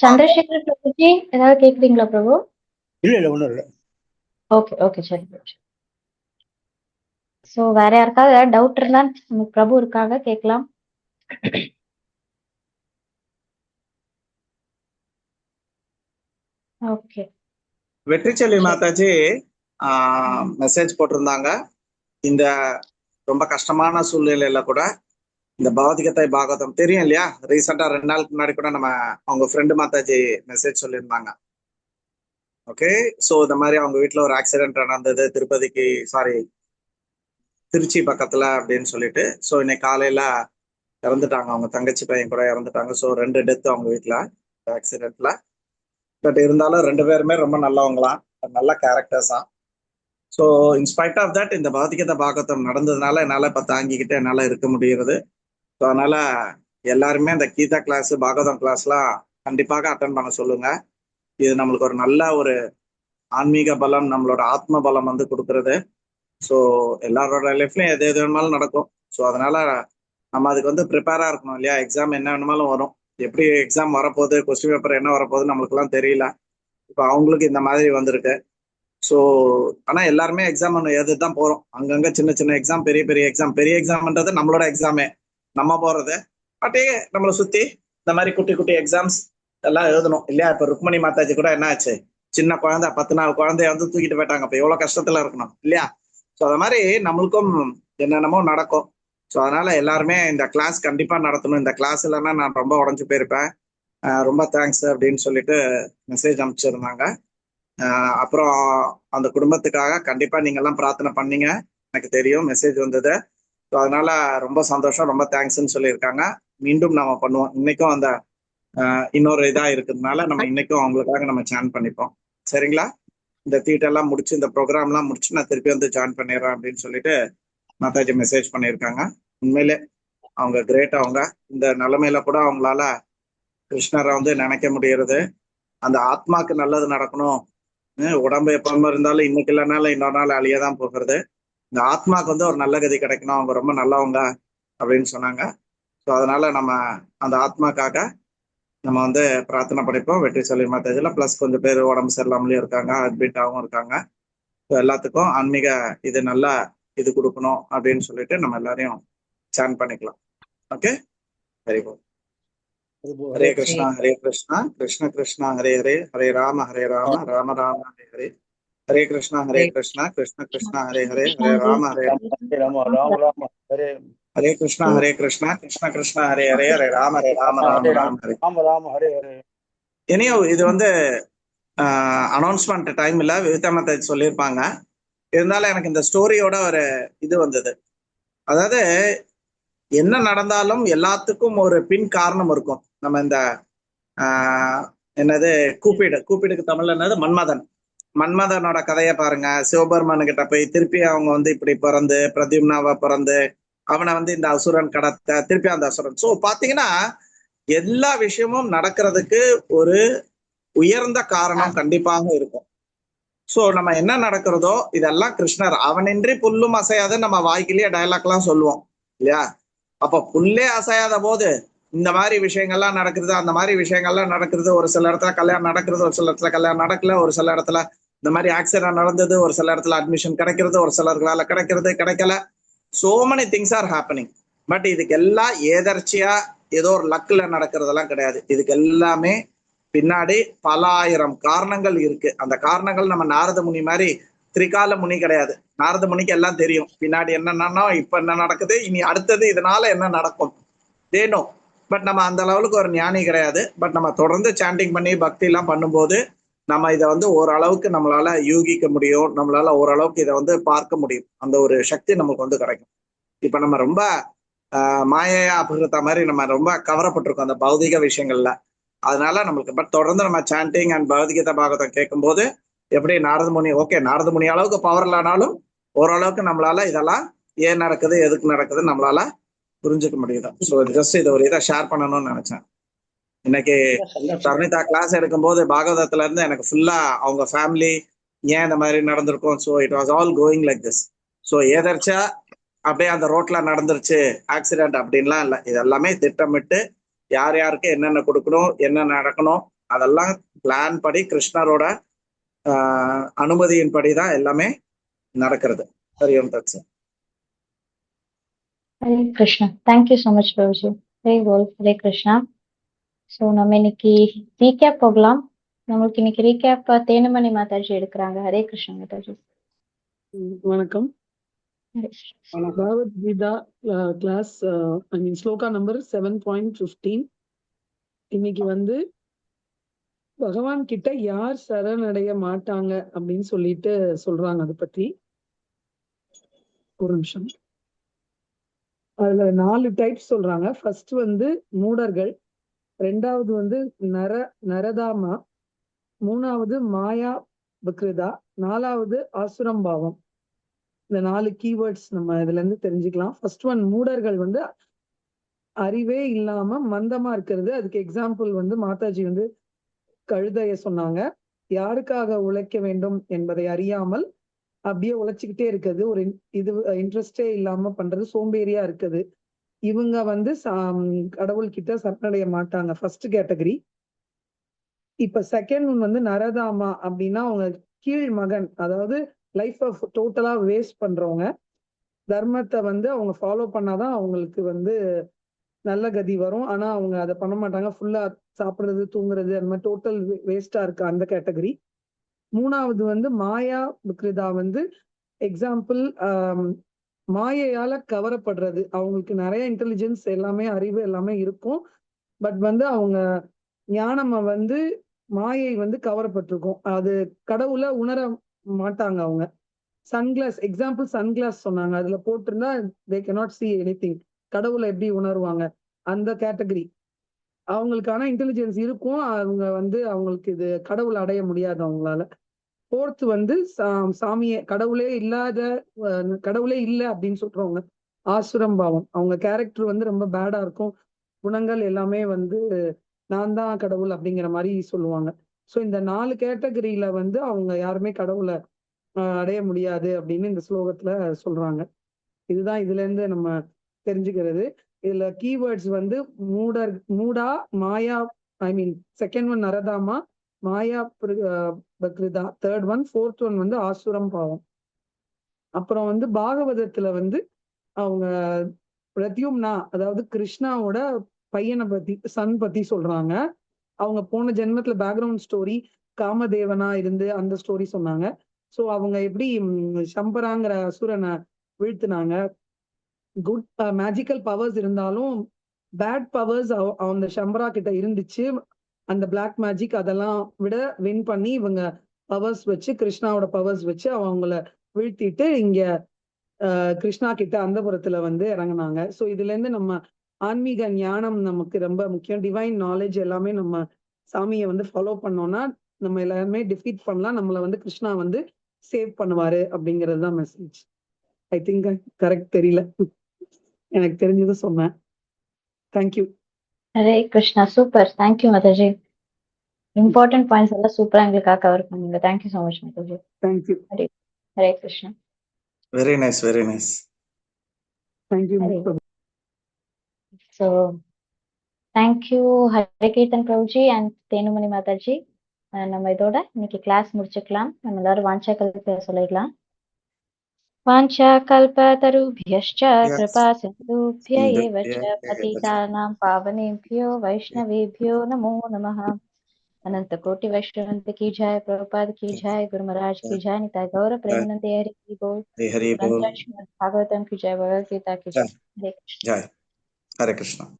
சந்திரசேகர் பிரபுஜி ஏதாவது கேக்குறீங்களா பிரபு? இல்ல ஒண்ணும் இல்ல. ஓகே ஓகே, சரி பிரபுஜி. ஸோ வேற யாருக்காவது ஏதாவது டவுட் இருந்தா நம்ம பிரபு இருக்காங்க, கேட்கலாம். ஓகே, வெற்றிச்செல்வி மாதாஜி மெசேஜ் போட்டிருந்தாங்க. இந்த ரொம்ப கஷ்டமான சூழ்நிலையில கூட இந்த பகவத்கீதை பாகவதம் தெரியும் இல்லையா, ரீசெண்டா 2 நாளுக்கு முன்னாடி கூட நம்ம அவங்க ஃப்ரெண்டு மாதாஜி மெசேஜ் சொல்லியிருந்தாங்க. ஓகே, ஸோ இந்த மாதிரி அவங்க வீட்டுல ஒரு ஆக்சிடென்ட் நடந்தது திருச்சி பக்கத்துல அப்படின்னு சொல்லிட்டு. ஸோ இன்னைக்கு காலையில இறந்துட்டாங்க, அவங்க தங்கச்சி பையன் கூட இறந்துட்டாங்க. ஸோ 2 டெத் அவங்க வீட்டுல ஆக்சிடென்ட்ல. பட் இருந்தாலும் 2 பேருமே ரொம்ப நல்லவங்களாம், நல்ல கேரக்டர்ஸா. ஸோ இன்ஸ்பைட் ஆஃப் தட் இந்த பகவத்கீதை பாகவதம் நடந்ததுனால என்னால் இப்போ தாங்கிக்கிட்டு என்னால் இருக்க முடிகிறது. ஸோ அதனால எல்லாருமே இந்த கீதா கிளாஸ், பாகவதம் கிளாஸ்லாம் கண்டிப்பாக அட்டன் பண்ண சொல்லுங்க. இது நம்மளுக்கு ஒரு நல்ல ஒரு ஆன்மீக பலம், நம்மளோட ஆத்ம பலம் வந்து கொடுக்கறது. ஸோ எல்லாரோட லைஃப்லையும் எது வேணுமாலும் நடக்கும். ஸோ அதனால நம்ம அதுக்கு வந்து ப்ரிப்பேரா இருக்கணும் இல்லையா. எக்ஸாம் என்ன வேணுமாலும் வரும், எப்படி எக்ஸாம் வரப்போகுது, கொஸ்டின் பேப்பர் என்ன வரப்போகுது நம்மளுக்குலாம் தெரியல. இப்போ அவங்களுக்கு இந்த மாதிரி வந்திருக்கு. ஸோ ஆனால் எல்லாருமே எக்ஸாம் எழுதிதான் போகிறோம். அங்கங்கே சின்ன சின்ன எக்ஸாம், பெரிய எக்ஸாம்ன்றது நம்மளோட எக்ஸாமே நம்ம போகிறது. பட்டே நம்மளை சுற்றி இந்த மாதிரி குட்டி குட்டி எக்ஸாம்ஸ் எல்லாம் எழுதணும் இல்லையா. இப்போ ருக்மணி மாதாஜி கூட என்ன ஆச்சு, சின்ன குழந்தை 10 நாள் குழந்தைய வந்து தூக்கிட்டு போயிட்டாங்க. இப்போ எவ்வளோ கஷ்டத்தில் இருக்கணும் இல்லையா. ஸோ அது மாதிரி நம்மளுக்கும் என்னென்னமோ நடக்கும். ஸோ அதனால எல்லாருமே இந்த கிளாஸ் கண்டிப்பாக நடத்தணும். இந்த கிளாஸ் இல்லைன்னா நான் ரொம்ப உடஞ்சி போயிருப்பேன். ரொம்ப தேங்க்ஸ் அப்படின்னு சொல்லிட்டு மெசேஜ் அனுப்பிச்சிருந்தாங்க. அப்புறம் அந்த குடும்பத்துக்காக கண்டிப்பா நீங்க எல்லாம் பிரார்த்தனை பண்ணீங்க, எனக்கு தெரியும், மெசேஜ் வந்தது. ஸோ அதனால ரொம்ப சந்தோஷம், ரொம்ப தேங்க்ஸ்ன்னு சொல்லியிருக்காங்க. மீண்டும் நம்ம பண்ணுவோம். இன்னைக்கும் அந்த இன்னொரு இதா இருக்கிறதுனால நம்ம இன்னைக்கும் அவங்களுக்காக நம்ம ஜாயின் பண்ணிப்போம். சரிங்களா. இந்த தீட்டெல்லாம் முடிச்சு, இந்த ப்ரோக்ராம்லாம் முடிச்சு நான் திருப்பி வந்து ஜாயின் பண்ணிடுறேன் அப்படின்னு சொல்லிட்டு மாதாஜி மெசேஜ் பண்ணியிருக்காங்க. உண்மையிலே அவங்க கிரேட். அவங்க இந்த நிலைமையில கூட அவங்களால கிருஷ்ணரை வந்து நினைக்க முடியறது. அந்த ஆத்மாக்கு நல்லது நடக்கணும். உடம்பு எப்பவுமே இருந்தாலும் இன்னைக்கு இல்லைனாலும் இன்னொரு நாள் அழியதான் போகிறது. இந்த ஆத்மாக்கு வந்து ஒரு நல்ல கதி கிடைக்கணும், அவங்க ரொம்ப நல்லவங்க அப்படின்னு சொன்னாங்க. ஸோ அதனால நம்ம அந்த ஆத்மாக்காக நம்ம வந்து பிரார்த்தனை பண்ணிப்போம். வெற்றிச்செல்வி மாதாஜில ப்ளஸ் கொஞ்சம் பேர் உடம்பு சரியில்லாமலேயும் இருக்காங்க, அட்மிட்டாகவும் இருக்காங்க. ஸோ எல்லாத்துக்கும் ஆன்மீக இது நல்லா இது கொடுக்கணும் அப்படின்னு சொல்லிட்டு நம்ம எல்லாரையும் சான் பண்ணிக்கலாம். Okay, very good. Hare Krishna Hare Krishna Krishna Krishna Hare Hare, Hare Rama Rama Rama Hare Hare. Hare Krishna Krishna Krishna Hare Hare, Hare Rama Hare Krishna Krishna Krishna Hare Hare, Hare Rama Rama Hare Hare. இனியோ இது வந்து அனௌன்ஸ்மெண்ட் டைம் இல்ல, விவிதாமத்தை சொல்லியிருப்பாங்க. இருந்தாலும் எனக்கு இந்த ஸ்டோரியோட ஒரு இது வந்தது. அதாவது என்ன நடந்தாலும் எல்லாத்துக்கும் ஒரு பின் காரணம் இருக்கும். நம்ம இந்த என்னது கூப்பிடுக்கு தமிழ்ல என்னது, மன்மதனோட கதையை பாருங்க. சிவபெருமானு கிட்ட போய் திருப்பி அவங்க வந்து இப்படி பிறந்து பிரத்யும்னாவை பிறந்து அவனை வந்து இந்த அசுரன் கடத்த, திருப்பி அந்த அசுரன். ஸோ பாத்தீங்கன்னா எல்லா விஷயமும் நடக்கிறதுக்கு ஒரு உயர்ந்த காரணம் கண்டிப்பாக இருக்கும். ஸோ நம்ம என்ன நடக்கிறதோ இதெல்லாம் கிருஷ்ணர் அவனின்றி புல்லும் அசையாத நம்ம வாய்க்கிலேயே டயலாக்லாம் சொல்லுவோம் இல்லையா. அப்ப புல்லே அசையாத போது இந்த மாதிரி விஷயங்கள்லாம் நடக்குது, அந்த மாதிரி விஷயங்கள்லாம் நடக்குது. ஒரு சில இடத்துல கல்யாணம் நடக்குது, ஒரு சில இடத்துல கல்யாணம் நடக்கல, ஒரு சில இடத்துல இந்த மாதிரி ஆக்சிடென்ட் நடந்தது, ஒரு சில இடத்துல அட்மிஷன் கிடைக்கிறது, ஒரு சிலருக்கு வேலை கிடைக்கிறது கிடைக்கல. So many things are happening. But இதுக்கு எல்லாம் ஏதர்ச்சியா ஏதோ ஒரு லக்ல நடக்கிறதெல்லாம் கிடையாது. இதுக்கு எல்லாமே பின்னாடி பல ஆயிரம் காரணங்கள் இருக்கு. அந்த காரணங்கள் நம்ம நாரத முனி மாதிரி திரிகால முனி கிடையாது. நாரத முனிக்கு எல்லாம் தெரியும், பின்னாடி என்னன்னா இப்ப என்ன நடக்குது, இனி அடுத்தது இதனால என்ன நடக்கும் தேனோ. பட் நம்ம அந்த லெவலுக்கு ஒரு ஞானி கிடையாது. பட் நம்ம தொடர்ந்து சாண்டிங் பண்ணி பக்தி எல்லாம் பண்ணும்போது நம்ம இதை வந்து ஓரளவுக்கு நம்மளால யூகிக்க முடியும், நம்மளால ஓரளவுக்கு இதை வந்து பார்க்க முடியும். அந்த ஒரு சக்தி நமக்கு வந்து கிடைக்கும். இப்ப நம்ம ரொம்ப மாயையா அபகிருத்த மாதிரி நம்ம ரொம்ப கவரப்பட்டிருக்கோம் அந்த பௌதிக விஷயங்கள்ல. அதனால நம்மளுக்கு பட் தொடர்ந்து நம்ம சாண்டிங் அண்ட் பகவத்கீதா பாகவதம் கேட்கும்போது எப்படி நாரத முனி, ஓகே நாரத முனி அளவுக்கு பவர் இல்லைனாலும் ஓரளவுக்கு நம்மளால இதெல்லாம் ஏன் நடக்குது எதுக்கு நடக்குது நம்மளால புரிஞ்சுக்க முடியுது. ஸோ ஜஸ்ட் இதை ஒரு இதை ஷேர் பண்ணணும்னு நினைச்சேன். இன்னைக்கு தர்ணிதா கிளாஸ் எடுக்கும்போது பாகவதத்துல இருந்து எனக்கு ஃபுல்லா அவங்க ஃபேமிலி ஏன் இந்த மாதிரி நடந்திருக்கும். So it was all going like this. So ஏதர்ச்சா அப்படியே அந்த ரோட்ல நடந்துருச்சு ஆக்சிடென்ட் அப்படின்லாம் இல்லை. இது எல்லாமே திட்டமிட்டு யார் யாருக்கு என்னென்ன கொடுக்கணும், என்ன நடக்கணும், அதெல்லாம் பிளான் படி கிருஷ்ணரோட அனுமதியின் படிதான் எல்லாமே நடக்கிறது. ஹரி ஓம் தத் சத். Hare Krishna. Thank you so much Prabhuji. Hare போல். ஹரே கிருஷ்ணா. ஸோ நம்ம இன்னைக்கு ரீகேப் போகலாம். நம்மளுக்கு இன்னைக்கு ரீகேப் தேனுமணி மாதாஜி எடுக்கிறாங்க. ஹரே கிருஷ்ணா மாதாஜி. வணக்கம். ஹரே கிருஷ்ணா. பகவத்கீதா கிளாஸ் ஐ மீன் ஸ்லோகா நம்பர் 7.15. இன்னைக்கு வந்து பகவான் கிட்ட யார் சரணடைய மாட்டாங்க அப்படின்னு சொல்லிட்டு சொல்றாங்க. அதை பத்தி ஒரு நிமிஷம். அதுல 4 டைப்ஸ் சொல்றாங்க. ஃபர்ஸ்ட் வந்து மூடர்கள், ரெண்டாவது வந்து நரதாமா, மூணாவது மாயா விக்ருதா, நாலாவது ஆசுரம்பாவம். இந்த 4 கீவேர்ட்ஸ் நம்ம இதுல இருந்து தெரிஞ்சுக்கலாம். ஃபர்ஸ்ட் ஒன் மூடர்கள் வந்து அறிவே இல்லாம மந்தமா இருக்கிறது. அதுக்கு எக்ஸாம்பிள் வந்து மாதாஜி வந்து கழுதைய சொன்னாங்க. யாருக்காக உழைக்க வேண்டும் என்பதை அறியாமல் அப்படியே உழைச்சிக்கிட்டே இருக்குது, ஒரு இது இன்ட்ரெஸ்டே இல்லாம பண்றது, சோம்பேறியா இருக்குது. இவங்க வந்து கடவுள்கிட்ட சரணடைய மாட்டாங்க, ஃபர்ஸ்ட் கேட்டகரி. இப்ப செகண்ட் ஒன் வந்து நரதாமா அப்படின்னா அவங்க கீழ் மகன், அதாவது லைஃப் டோட்டலா வேஸ்ட் பண்றவங்க. தர்மத்தை வந்து அவங்க ஃபாலோ பண்ணாதான் அவங்களுக்கு வந்து நல்ல கதி வரும். ஆனா அவங்க அதை பண்ண மாட்டாங்க, ஃபுல்லா சாப்பிடுறது தூங்குறது அந்த மாதிரி டோட்டல் வேஸ்டா இருக்கு, அந்த கேட்டகரி. மூணாவது வந்து மாயா விக்ருதா வந்து எக்ஸாம்பிள் மாயையால கவரப்படுறது. அவங்களுக்கு நிறைய இன்டெலிஜென்ஸ் எல்லாமே அறிவு எல்லாமே இருக்கும். பட் வந்து அவங்க ஞானம் வந்து மாயை வந்து கவரப்பட்டிருக்கும். அது கடவுளை உணர மாட்டாங்க அவங்க. சன்கிளாஸ் எக்ஸாம்பிள் சன்கிளாஸ் சொன்னாங்க, அதுல போட்டிருந்தா தே cannot see anything. கடவுளை எப்படி உணர்வாங்க, அந்த கேட்டகரி. அவங்களுக்கான இன்டெலிஜென்ஸ் இருக்கும், அவங்க வந்து அவங்களுக்கு இது கடவுள் அடைய முடியாது அவங்களால. ஃபோர்த் வந்து சாமியை கடவுளே இல்லாத கடவுளே இல்லை அப்படின்னு சொல்றவங்க ஆசுரம் பாவம். அவங்க கேரக்டர் வந்து ரொம்ப பேடா இருக்கும், குணங்கள் எல்லாமே வந்து நான் தான் கடவுள் அப்படிங்கிற மாதிரி சொல்லுவாங்க. ஸோ இந்த 4 கேட்டகரியில வந்து அவங்க யாருமே கடவுளை அடைய முடியாது அப்படின்னு இந்த ஸ்லோகத்துல சொல்றாங்க. இதுதான் இதுல இருந்து நம்ம தெரிஞ்சுக்கிறது. இதுல கீவேர்ட்ஸ் வந்து மூடா, மாயா, ஐ மீன் செகண்ட் ஒன் நரதாமா, மாயா பக்ருதா தேர்ட் ஒன், ஃபோர்த் ஒன் வந்து ஆசுரம் பாவம். அப்புறம் வந்து பாகவதத்துல வந்து அவங்க பிரத்யும்னா, அதாவது கிருஷ்ணாவோட பையனை பத்தி, சன் பத்தி சொல்றாங்க. அவங்க போன ஜென்மத்துல பேக்ரவுண்ட் ஸ்டோரி காமதேவனா இருந்து அந்த ஸ்டோரி சொன்னாங்க. ஸோ அவங்க எப்படி சம்பராங்கிற அசுரனை வீழ்த்தினாங்க. குட் மேஜிக்கல் பவர்ஸ் இருந்தாலும் பேட் பவர்ஸ் அந்த சம்பரா கிட்ட இருந்துச்சு. அந்த பிளாக் மேஜிக் அதெல்லாம் விட வின் பண்ணி இவங்க பவர்ஸ் வச்சு, கிருஷ்ணாவோட பவர்ஸ் வச்சு அவங்கள வீழ்த்திட்டு இங்க கிருஷ்ணா கிட்ட அந்தபுரத்துல வந்து இறங்குனாங்க. ஸோ இதுல இருந்து நம்ம ஆன்மீக ஞானம் நமக்கு ரொம்ப முக்கியம். டிவைன் நாலேஜ் எல்லாமே நம்ம சாமியை வந்து ஃபாலோ பண்ணோம்னா நம்ம எல்லாருமே டிஃபீட் பண்ணலாம், நம்மள வந்து கிருஷ்ணா வந்து சேவ் பண்ணுவாரு அப்படிங்கிறது தான் மெசேஜ். ஐ திங்க் கரெக்ட், தெரியல, எனக்கு தெரிஞ்சது சொன்னேன். Thank you. Hare Krishna. Super. Thank you Mataji. Important points எல்லாம் சூப்பரா எங்களுக்காக கவர் பண்ணீங்க. Thank you so much Mataji. Thank you. Hare Hare Krishna. Very nice, very nice. Thank you. So thank you Hare Kirtan Prabhuji and Dhenumani Mataji. நம்ம இதோட இன்னைக்கு கிளாஸ் முடிச்சுக்கலாம். நம்ம எல்லாரும் வாஞ்சா கல்ப சொல்லிடலாம். வாஞ்சா கல்பதருभ्यश्च कृपा सिन्धुभ्य एव च पतितानां पावनेभ्यो वैष्णवेभ्यो नमो नमः. अनंत कोटि वैष्णवंत की जय, प्रभुपाद की जय, गुरु महाराज की जय, निताय गौर प्रेमानंद हरि की बोल, हरि बोल। श्रीमद् भागवतम की जय, भगवद गीता की जय। जय हरे कृष्ण। जय हरे कृष्ण।